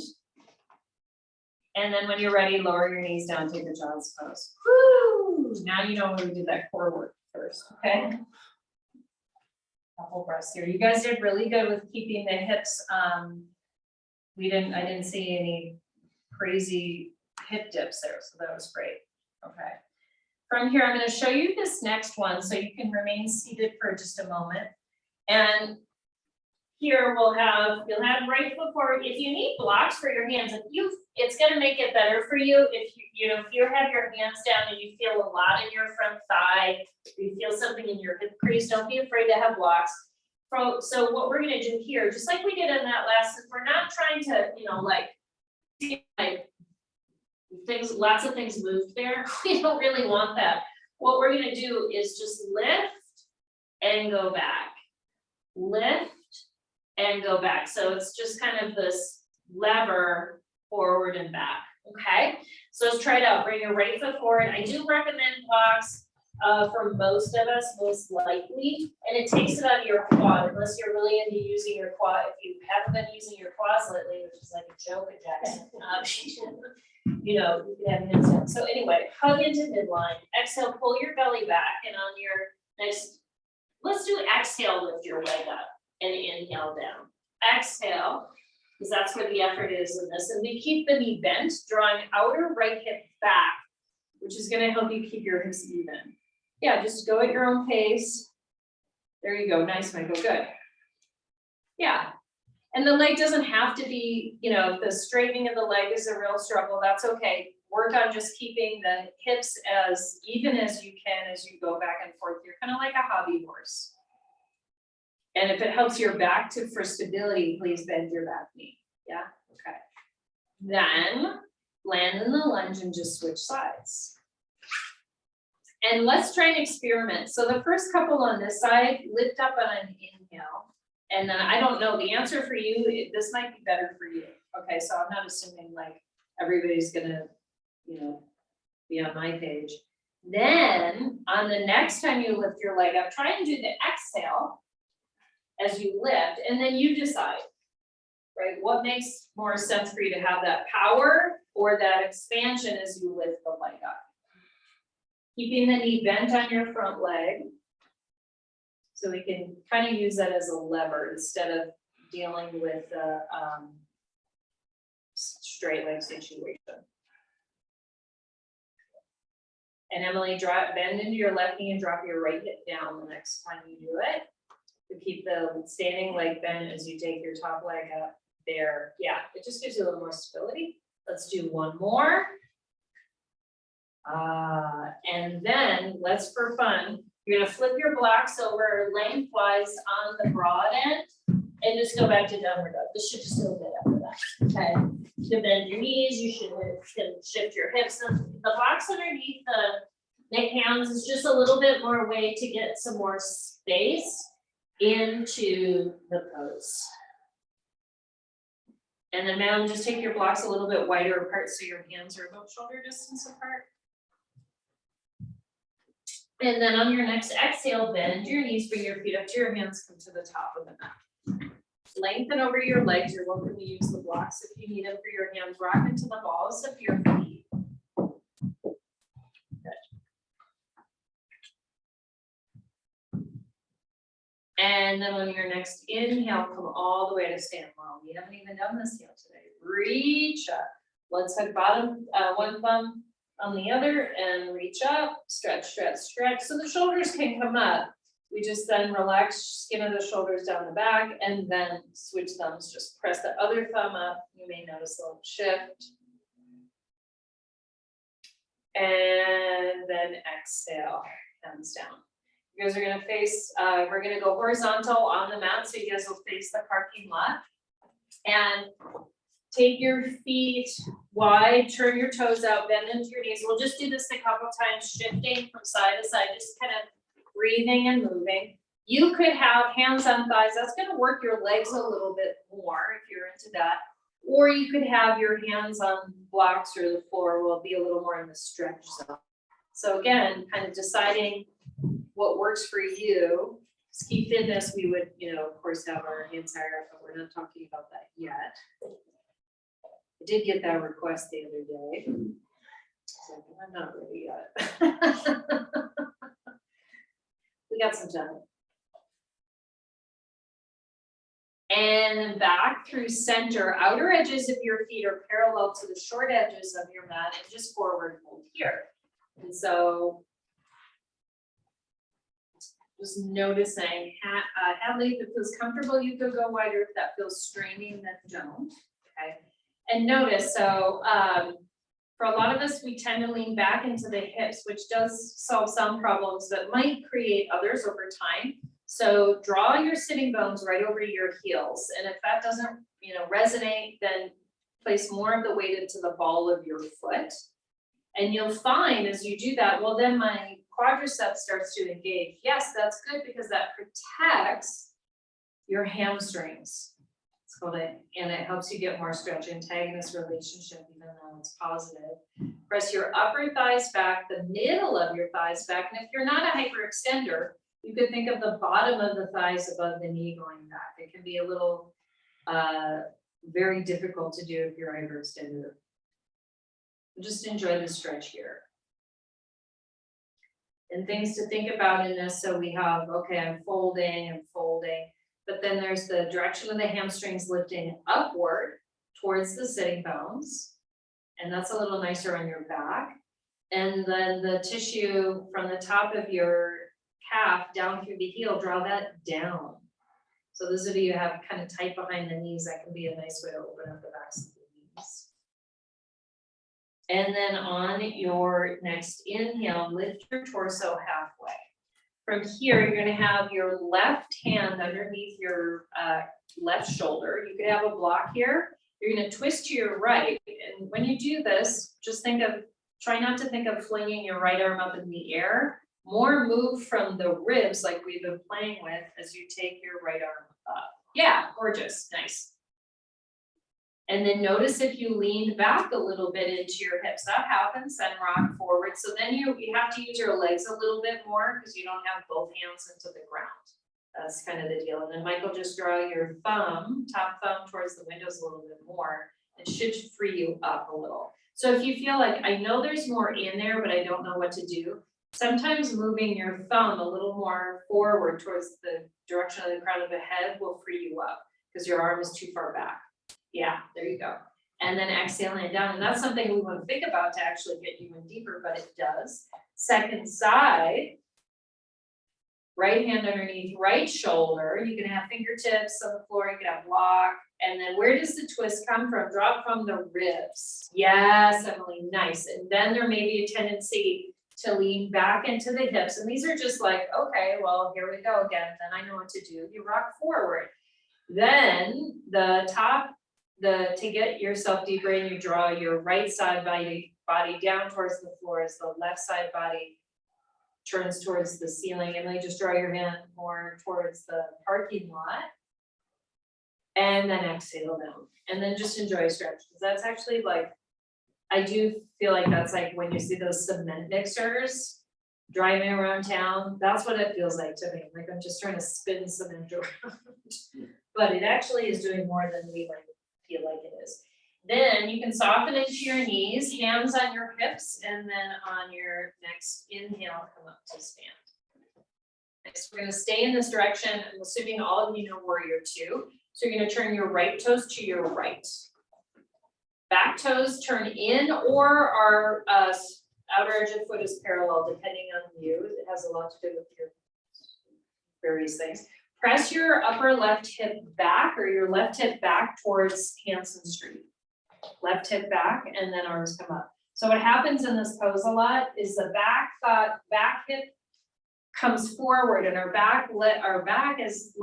Speaker 3: And then when you're ready, lower your knees down, take a child's pose. Woo! Now you know when we did that core work first, okay? Couple breaths here. You guys did really good with keeping the hips. I didn't see any crazy hip dips there, so that was great. Okay. From here, I'm going to show you this next one so you can remain seated for just a moment. And here you'll have right foot forward. If you need blocks for your hands, it's going to make it better for you if you have your hands down and you feel a lot in your front thigh, you feel something in your hip crease, don't be afraid to have blocks. So what we're going to do here, just like we did in that lesson, we're not trying to, lots of things moved there. We don't really want that. What we're going to do is just lift and go back. Lift and go back. So it's just kind of this lever forward and back. Okay. So let's try it out. Bring your right foot forward. I do recommend blocks for most of us, most likely, and it takes it out of your quad, unless you're really into using your quad. If you haven't been using your quads lately, which is like a joke at Jackson, you can have hands down. So anyway, hug into midline. Exhale, pull your belly back, and on your next, let's do exhale, lift your leg up, and inhale down. Exhale, because that's where the effort is in this, and we keep the knee bent, drawing outer right hip back, which is going to help you keep your hips even. Yeah, just go at your own pace. There you go. Nice, Michael. Good. Yeah. And the leg doesn't have to be, if the straightening of the leg is a real struggle, that's okay. Work on just keeping the hips as even as you can as you go back and forth. You're kind of like a hobby horse. And if it helps your back for stability, please bend your back knee. Yeah. Okay. Then land in the lunge and just switch sides. And let's try and experiment. So the first couple on this side, lift up on an inhale. And then I don't know the answer for you. This might be better for you. Okay, so I'm not assuming like everybody's gonna, you know, be on my page. Then on the next time you lift your leg up, try and do the exhale as you lift, and then you decide, right? What makes more sense for you to have that power or that expansion as you lift the leg up? Keeping the knee bent on your front leg. So we can kind of use that as a lever instead of dealing with a straight leg situation. And Emily, bend into your left knee and drop your right hip down the next time you do it. To keep the standing leg bent as you take your top leg up there. Yeah, it just gives you a little more stability. Let's do one more. And then let's, for fun, you're gonna flip your blocks over lengthwise on the broad end and just go back to downward dog. This should just feel good after that, okay? You can bend your knees, you should shift your hips. The blocks underneath the hands is just a little bit more way to get some more space into the pose. And then now just take your blocks a little bit wider apart so your hands are about shoulder distance apart. And then on your next exhale, bend your knees, bring your feet up to your hands, come to the top of the mat. Lengthen over your legs. You're welcome to use the blocks if you need them for your hands. Rock into the balls of your feet. And then on your next inhale, come all the way to stand long. We haven't even done this yet today. Reach up. Let's hug bottom, one thumb on the other and reach up, stretch, stretch, stretch. So the shoulders can come up. We just then relax skin of the shoulders down the back and then switch thumbs. Just press the other thumb up. You may notice a little shift. And then exhale, thumbs down. You guys are gonna face, we're gonna go horizontal on the mat, so you guys will face the parking lot. And take your feet wide, turn your toes out, bend into your knees. We'll just do this a couple times, shifting from side to side, just kind of breathing and moving. You could have hands on thighs. That's gonna work your legs a little bit more if you're into that. Or you could have your hands on blocks or the floor will be a little more in the stretch zone. So again, kind of deciding what works for you. Ski fitness, we would, of course, have our hands higher up, but we're not talking about that yet. I did get that request the other day. So I'm not ready yet. We got some time. And then back through center. Outer edges of your feet are parallel to the short edges of your mat and just forward fold here. And so just noticing, Hadley, if it feels comfortable, you could go wider. If that feels straining, then don't, okay? And notice, so for a lot of us, we tend to lean back into the hips, which does solve some problems, but might create others over time. So draw your sitting bones right over your heels. And if that doesn't, resonate, then place more of the weight into the ball of your foot. And you'll find as you do that, well, then my quadriceps starts to engage. Yes, that's good because that protects your hamstrings. It's called it, and it helps you get more stretch antagonist relationship, even though it's positive. Press your upper thighs back, the middle of your thighs back. And if you're not a hyperextender, you could think of the bottom of the thighs above the knee going back. It can be a little very difficult to do if you're hyperextended. Just enjoy the stretch here. And things to think about in this, so we have, okay, I'm folding, but then there's the direction of the hamstrings lifting upward towards the sitting bones. And that's a little nicer on your back. And then the tissue from the top of your calf down through the heel, draw that down. So those of you who have kind of tight behind the knees, that can be a nice way to open up the backs of the knees. And then on your next inhale, lift your torso halfway. From here, you're gonna have your left hand underneath your left shoulder. You could have a block here, You're gonna twist to your right, and when you do this, just try not to think of flinging your right arm up in the air. More move from the ribs like we've been playing with as you take your right arm up. Yeah, gorgeous, nice. And then notice if you lean back a little bit into your hips, that happens, then rock forward. So then you have to use your legs a little bit more because you don't have both hands into the ground. That's kind of the deal. And then Michael, just draw your thumb, top thumb towards the windows a little bit more. It should free you up a little. So if you feel like, I know there's more in there, but I don't know what to do, sometimes moving your thumb a little more forward towards the direction of the crown of the head will free you up because your arm is too far back. Yeah, there you go. And then exhaling it down. And that's something we want to think about to actually get you in deeper, but it does. Second side. Right hand underneath right shoulder. You can have fingertips on the floor, you can have block. And then where does the twist come from? Drop from the ribs. Yes, Emily, nice. And then there may be a tendency to lean back into the hips. And these are just like, okay, well, here we go again. Then I know what to do. You rock forward. Then to get yourself deeper in, you draw your right side body down towards the floor as the left side body turns towards the ceiling. And then just draw your hand more towards the parking lot. And then exhale down. And then just enjoy a stretch. Because that's actually like, I do feel like that's like when you see those cement mixers driving around town, that's what it feels like to me. Like I'm just trying to spin cement around. But it actually is doing more than we like feel like it is. Then you can soften into your knees, hands on your hips, and then on your next inhale, come up to stand. Next, we're gonna stay in this direction. I'm assuming all of you know warrior two. So you're gonna turn your right toes to your right. Back toes turn in or our outer edge of foot is parallel depending on you. It has a lot to do with your various things. Press your upper left hip back or your left hip back towards Hansen Street. Left hip back and then arms come up. So what happens in this pose a lot is the back hip comes forward and our low back is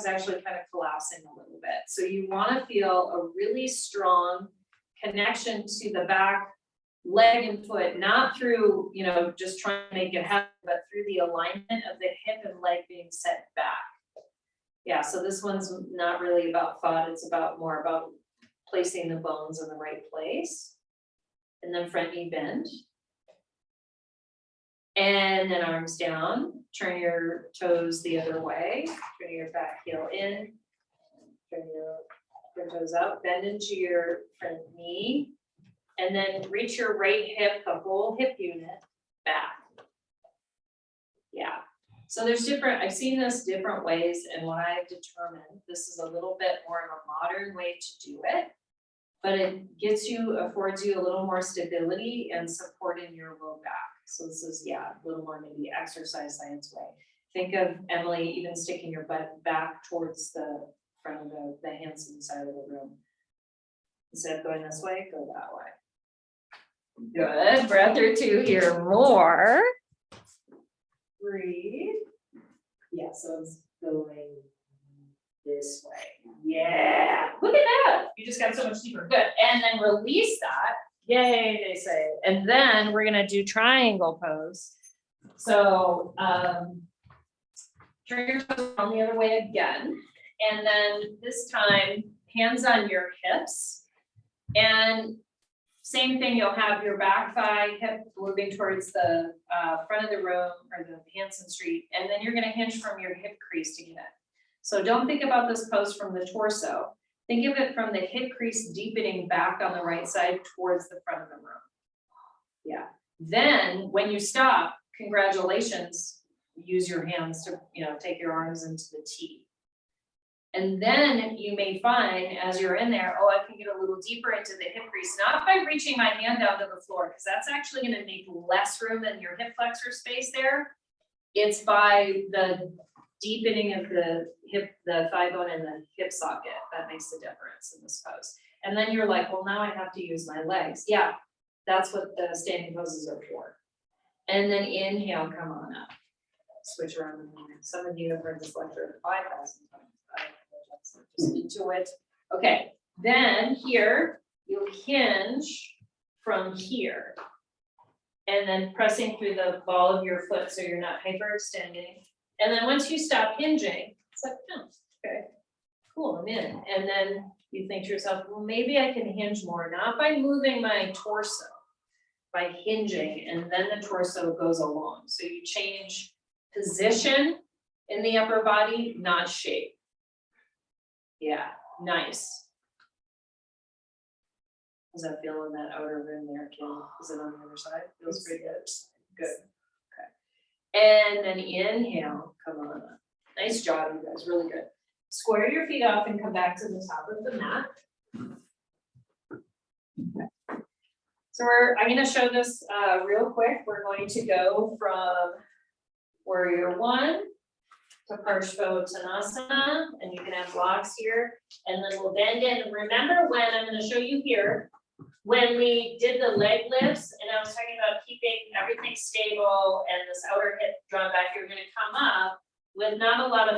Speaker 3: actually kind of collapsing a little bit. So you want to feel a really strong connection to the back leg and foot, not through, just trying to make it happen, but through the alignment of the hip and leg being set back. Yeah, so this one's not really about thought, it's more about placing the bones in the right place. And then front knee bend. And then arms down, turn your toes the other way, turn your back heel in, turn your toes out, bend into your front knee, and then reach your right hip, the whole hip unit back. Yeah, so there's I've seen this different ways, and what I've determined, this is a little bit more of a modern way to do it, but it affords you a little more stability and support in your low back. So this is, a little more maybe exercise science way. Think of Emily even sticking your butt back towards the front of the Hansen side of the room. Instead of going this way, go that way. Good, breath or two here, more. Breathe. Yeah, so it's going this way. Yeah, look at that. You just got so much deeper, good. And then release that. Yay, they say. And then we're gonna do triangle pose. So turn your toes on the other way again. And then this time, hands on your hips. And same thing, you'll have your back thigh, hip moving towards the front of the room or the Hansen Street. And then you're gonna hinge from your hip crease to get in. So don't think about this pose from the torso. Think of it from the hip crease deepening back on the right side towards the front of the room. Yeah. Then when you stop, congratulations, use your hands to, take your arms into the T. And then you may find as you're in there, I can get a little deeper into the hip crease, not by reaching my hand down to the floor, because that's actually going to make less room in your hip flexor space there. It's by the deepening of the thigh bone and the hip socket. That makes the difference in this pose. And then you're like, well, now I have to use my legs. Yeah, that's what the standing poses are for. And then inhale, come on up. Switch around. Some of you have heard this lecture 5,000 times. Just into it. Okay, Then here, you'll hinge from here. And then pressing through the ball of your foot so you're not hyperextending. And then once you stop hinging, it's like, oh, okay, cool, I'm in. And then you think to yourself, well, maybe I can hinge more, not by moving my torso, by hinging, and then the torso goes along. So you change position in the upper body, not shape. Yeah, nice. How's that feel in that outer rim there, Kim? Is it on the other side? Feels pretty good. Good. Okay. And then inhale, come on up. Nice job, you guys, really good. Square your feet up and come back to the top of the mat. Okay. So I'm gonna show this real quick. We're going to go from warrior one to Parshvottanasana, and you can have blocks here, and then we'll bend in. Remember when, I'm gonna show you here, when we did the leg lifts, and I was talking about keeping everything stable and this outer hip drawn back, you're gonna come up with not a lot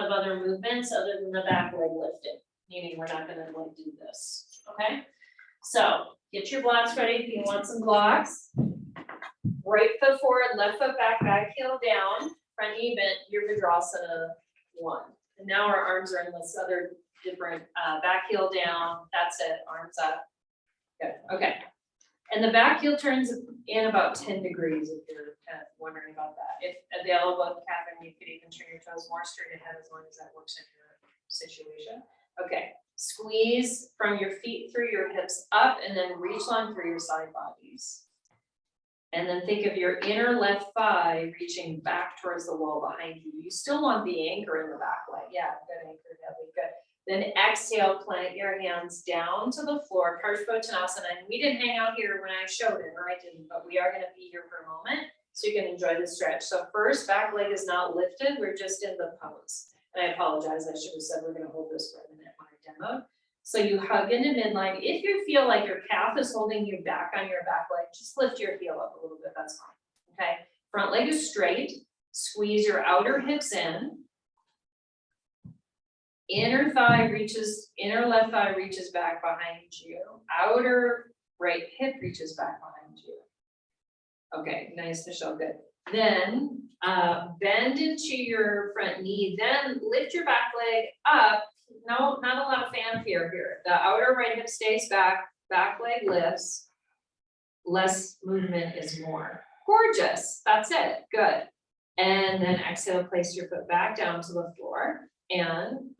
Speaker 3: of other movements other than the back leg lifted, meaning we're not gonna like do this, okay? So get your blocks ready if you want some blocks. Right foot forward, left foot back, back heel down, front knee bent, Virabhadrasana 1. And now our arms are in this other different, back heel down, that's it, arms up. Good, okay. And the back heel turns in about 10 degrees if you're kind of wondering about that. If available, Catherine, you could even turn your toes more straight ahead as long as that works in your situation. Okay, squeeze from your feet through your hips up and then reach long through your side bodies. And then think of your inner left thigh reaching back towards the wall behind you. You still want the anchor in the back leg. Yeah, good anchor, Debbie, good. Then exhale, plant your hands down to the floor, Parshvottanasana. And we didn't hang out here when I showed it, or I didn't, but we are gonna be here for a moment so you can enjoy the stretch. So first, back leg is not lifted, we're just in the pose. And I apologize, I should have said we're gonna hold this for a minute when I demoed. So you hug into midline. If you feel like your calf is holding you back on your back leg, just lift your heel up a little bit, that's fine, okay? Front leg is straight, squeeze your outer hips in. Inner left thigh reaches back behind you. Outer right hip reaches back behind you. Okay, nice, Michelle, good. Then bend into your front knee, then lift your back leg up. No, not a lot of fanfare here. The outer right hip stays back leg lifts. Less movement is more. Gorgeous, that's it, good. And then exhale, place your foot back down to the floor. And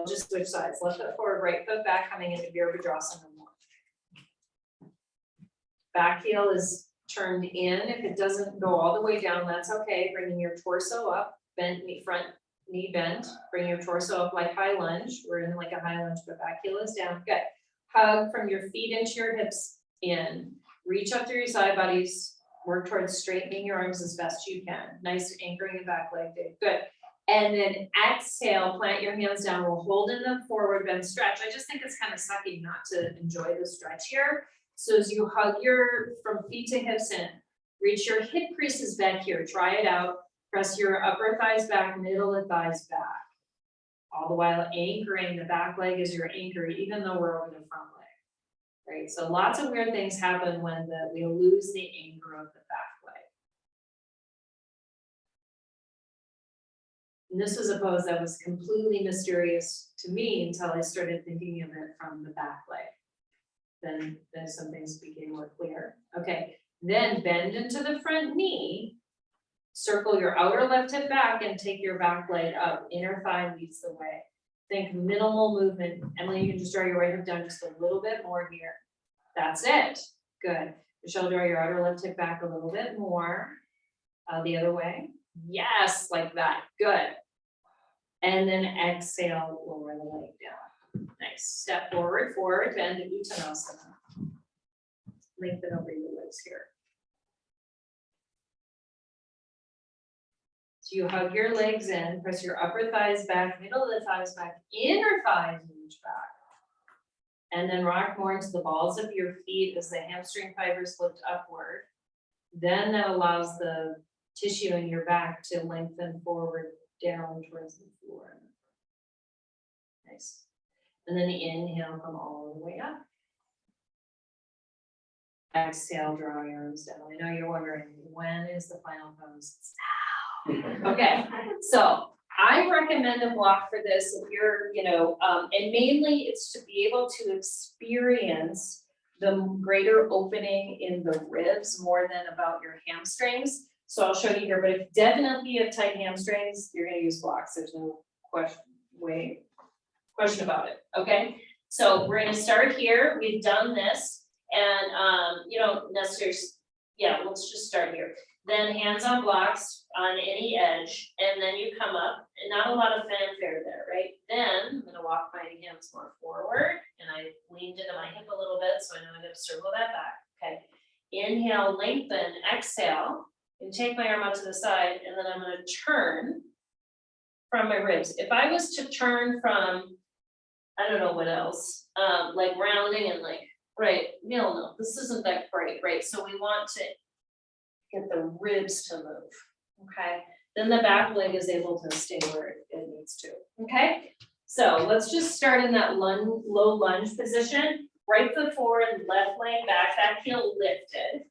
Speaker 3: just switch sides, left foot forward, right foot back, coming into Virabhadrasana 1. Back heel is turned in. If it doesn't go all the way down, that's okay. Bringing your torso up, bent knee, front knee bent. Bring your torso up like high lunge. We're in like a high lunge, but back heel is down. Good. Hug from your feet into your hips in. Reach up through your side bodies. Work towards straightening your arms as best you can. Nice anchoring the back leg, Dave. Good. And then exhale, plant your hands down. We'll hold in the forward bend stretch. I just think it's kind of sucky not to enjoy the stretch here. So as you hug from feet to hips in, reach your hip creases back here. Try it out. Press your upper thighs back, middle of thighs back. All the while anchoring the back leg as your anchor, even though we're over the front leg. Right? So lots of weird things happen when we lose the anchor of the back leg. And this was a pose that was completely mysterious to me until I started thinking of it from the back leg. Then some things became more clear. Okay, then bend into the front knee, circle your outer left hip back and take your back leg up. Inner thigh leads the way. Think minimal movement. Emily, you can just draw your right hip down just a little bit more here. That's it. Good. Michelle, draw your outer left hip back a little bit more. The other way. Yes, like that. Good. And then exhale, lower the leg down. Nice. Step forward, bend to Uttanasana. Lengthen over your legs here. So you hug your legs in, press your upper thighs back, middle of the thighs back, inner thighs reach back. And then rock more into the balls of your feet as the hamstring fibers lift upward. Then that allows the tissue in your back to lengthen forward down towards the floor. Nice. And then inhale, come all the way up. Exhale, draw your arms down. I know you're wondering, when is the final pose? It's now. Okay, so I recommend a block for this if you're, and mainly it's to be able to experience the greater opening in the ribs more than about your hamstrings. So I'll show you here, but if definitely you have tight hamstrings, you're gonna use blocks. There's no question about it, okay? So we're gonna start here. We've done this. And you don't necessarily, let's just start here. Then hands on blocks on any edge, and then you come up, and not a lot of fanfare there, right? Then I'm gonna walk my hands more forward, and I leaned into my hip a little bit, so I know I'm gonna circle that back, okay? Inhale, lengthen, exhale, and take my arm out to the side, and then I'm gonna turn from my ribs. If I was to turn from, I don't know what else, like rounding and like, right, no, this isn't that great, right? So we want to get the ribs to move, okay? Then the back leg is able to stay where it needs to, okay? So let's just start in that low lunge position. Right foot forward, left leg back, that heel lifted.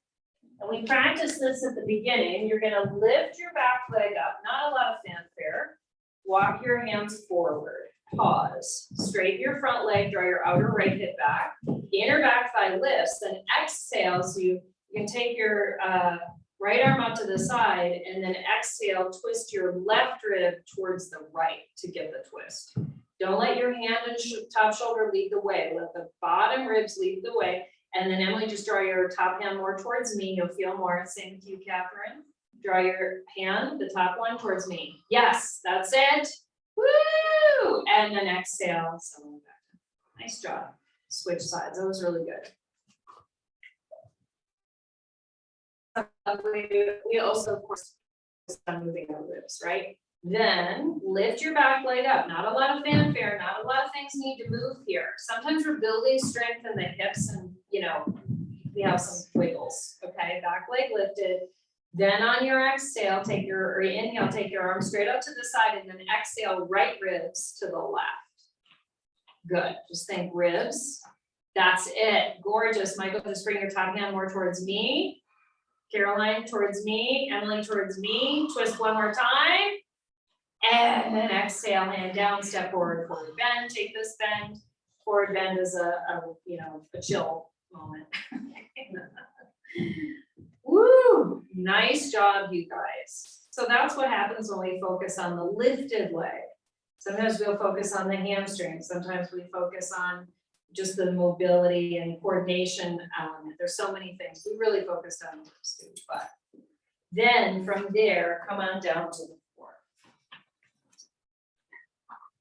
Speaker 3: And we practice this at the beginning. You're gonna lift your back leg up, not a lot of fanfare. Walk your hands forward, pause, straighten your front leg, draw your outer right hip back. Inner back thigh lifts, then exhale, so you can take your right arm out to the side, and then exhale, twist your left rib towards the right to get the twist. Don't let your hand and top shoulder lead the way, let the bottom ribs lead the way, and then Emily, just draw your top hand more towards me, you'll feel more, same with you, Catherine. Draw your hand, the top one towards me. Yes, that's it. Woo! And then exhale, so nice job. Switch sides, that was really good. We also, of course, on moving our ribs, right? Then lift your back leg up. Not a lot of fanfare, not a lot of things need to move here. Sometimes we're building strength in the hips and, we have some wiggles, okay? Back leg lifted. Then on your exhale, inhale, take your arm straight up to the side, and then exhale, right ribs to the left. Good, just think ribs. That's it, gorgeous. Michael, just bring your top hand more towards me. Caroline towards me, Emily towards me. Twist one more time. And then exhale, hand down, step forward, forward bend. Take this bend. Forward bend is a chill moment. Woo, nice job, you guys. So that's what happens when we focus on the lifted leg. Sometimes we'll focus on the hamstring. Sometimes we focus on just the mobility and coordination element. There's so many things. We really focused on those two, but then from there, come on down to the floor.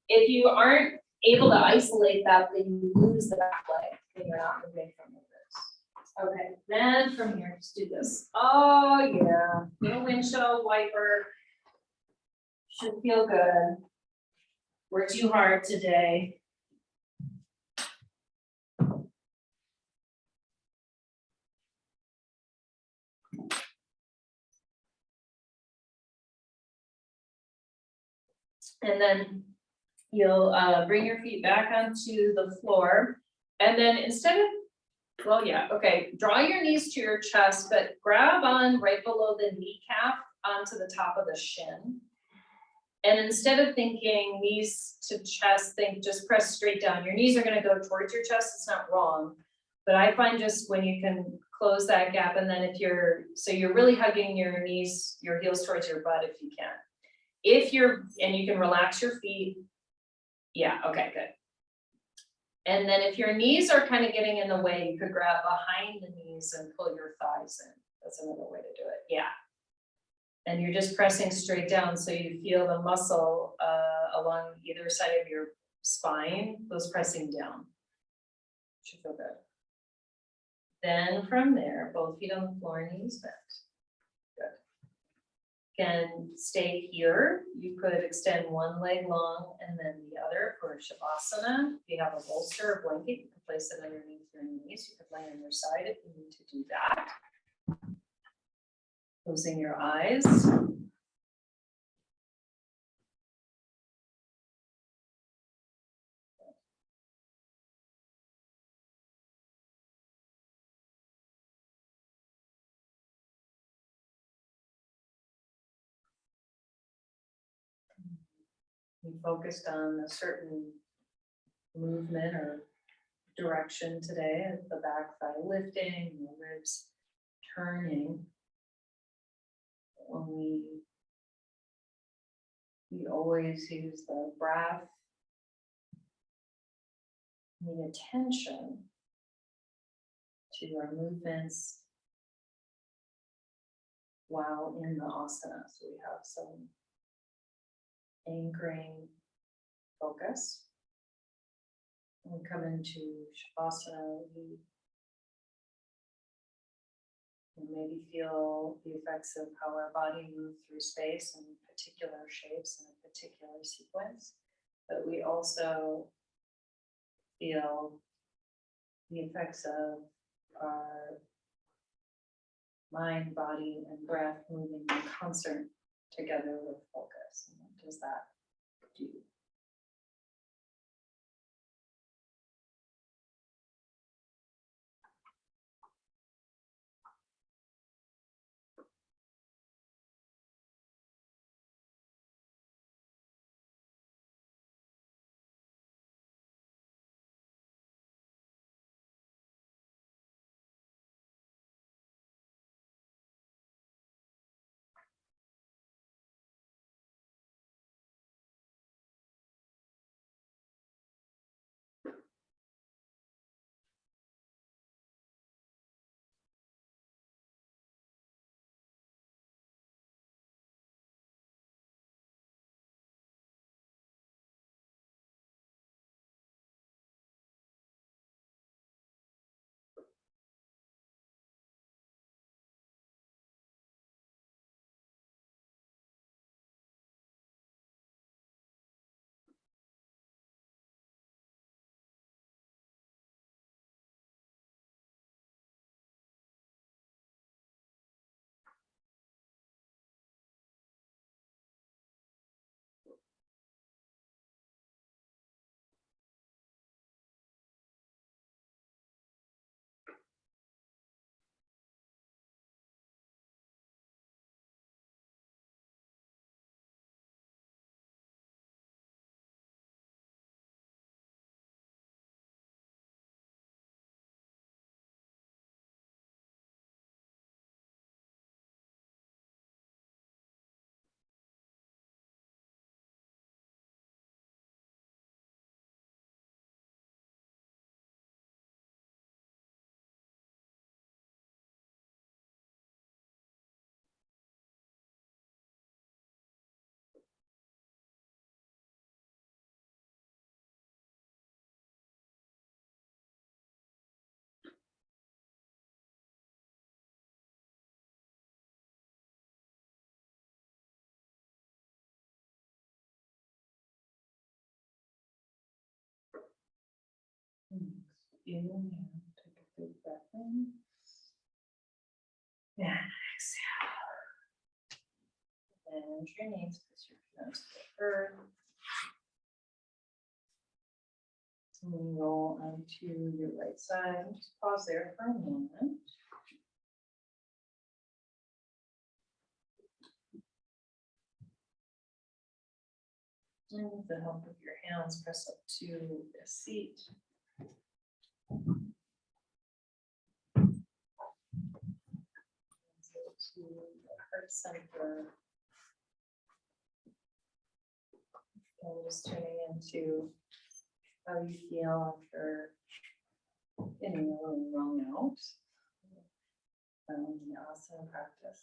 Speaker 3: If you aren't able to isolate that, then you lose the back leg and you're not moving from the ribs. Okay, then from here, just do this. Oh yeah, little windshield wiper. Should feel good. We're too hard today. And then you'll bring your feet back onto the floor. And then instead of, draw your knees to your chest, but grab on right below the kneecap onto the top of the shin. And instead of thinking knees to chest, just press straight down. Your knees are gonna go towards your chest, it's not wrong. But I find just when you can close that gap, and then if you're really hugging your knees, your heels towards your butt if you can. And you can relax your feet. Yeah, okay, good. And then if your knees are kind of getting in the way, you could grab behind the knees and pull your thighs in. That's another way to do it, yeah. And you're just pressing straight down so you feel the muscle along either side of your spine, those pressing down. Should feel good. Then from there, both feet on the floor, knees bent. Can stay here. You could extend one leg long and then the other for Shavasana. If you have a bolster or blanket, you can place it underneath your knees. You could lay on your side if you need to do that. Closing your eyes. we focused on a certain movement or direction today, the back thigh lifting, the ribs turning. When we always use the breath, the attention to our movements while in the asana. So we have some anchoring focus. When we come into Shavasana, we maybe feel the effects of how our body moves through space in particular shapes in a particular sequence, but we also feel the effects of our mind, body, and breath moving in concert together with focus. And what does that do? Inhale, take a big breath in. And exhale. Bend your knees, press your nose to the earth. And then roll onto your right side. Just pause there for a moment. And with the help of your hands, press up to a seat. To the heart center. And just turning into how you feel after getting a little wrung out. The asana practice.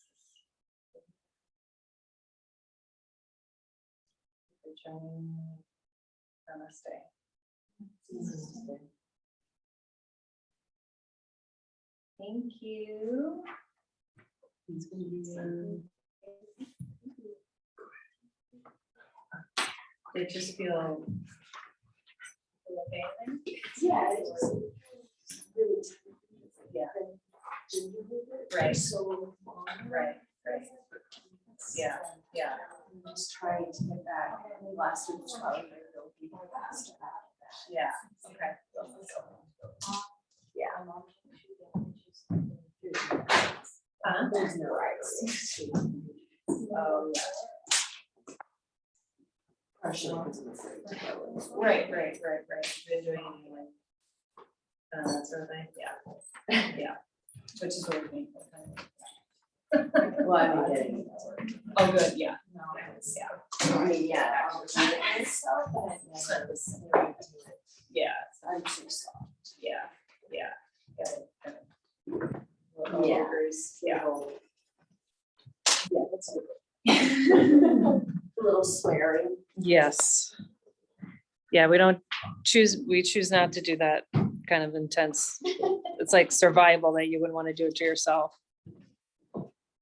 Speaker 3: Namaste. Thank you. They just feel amazing.
Speaker 2: Yeah, it's just really.
Speaker 3: Yeah.
Speaker 2: Right. So.
Speaker 3: Right. Yeah. Yeah.
Speaker 2: I'm just trying to get back. Last week was probably really people fast.
Speaker 3: Yeah. Okay.
Speaker 2: Yeah. There's no rights.
Speaker 3: Oh, yeah.
Speaker 2: Partially because of the sleep.
Speaker 3: Right. Been doing it anyway. That sort of thing, yeah. Which is really painful.
Speaker 2: Well, I'm getting.
Speaker 3: Oh, good, yeah.
Speaker 2: No, I mean, yeah, I'll do it myself, but I've never really do it.
Speaker 3: Yeah,
Speaker 2: I'm too soft.
Speaker 3: yeah.
Speaker 2: Yeah.
Speaker 3: Yeah.
Speaker 2: Yeah, that's good. A little swearing.
Speaker 3: Yes. Yeah, we choose not to do that kind of intense. It's like survival that you wouldn't want to do it to yourself.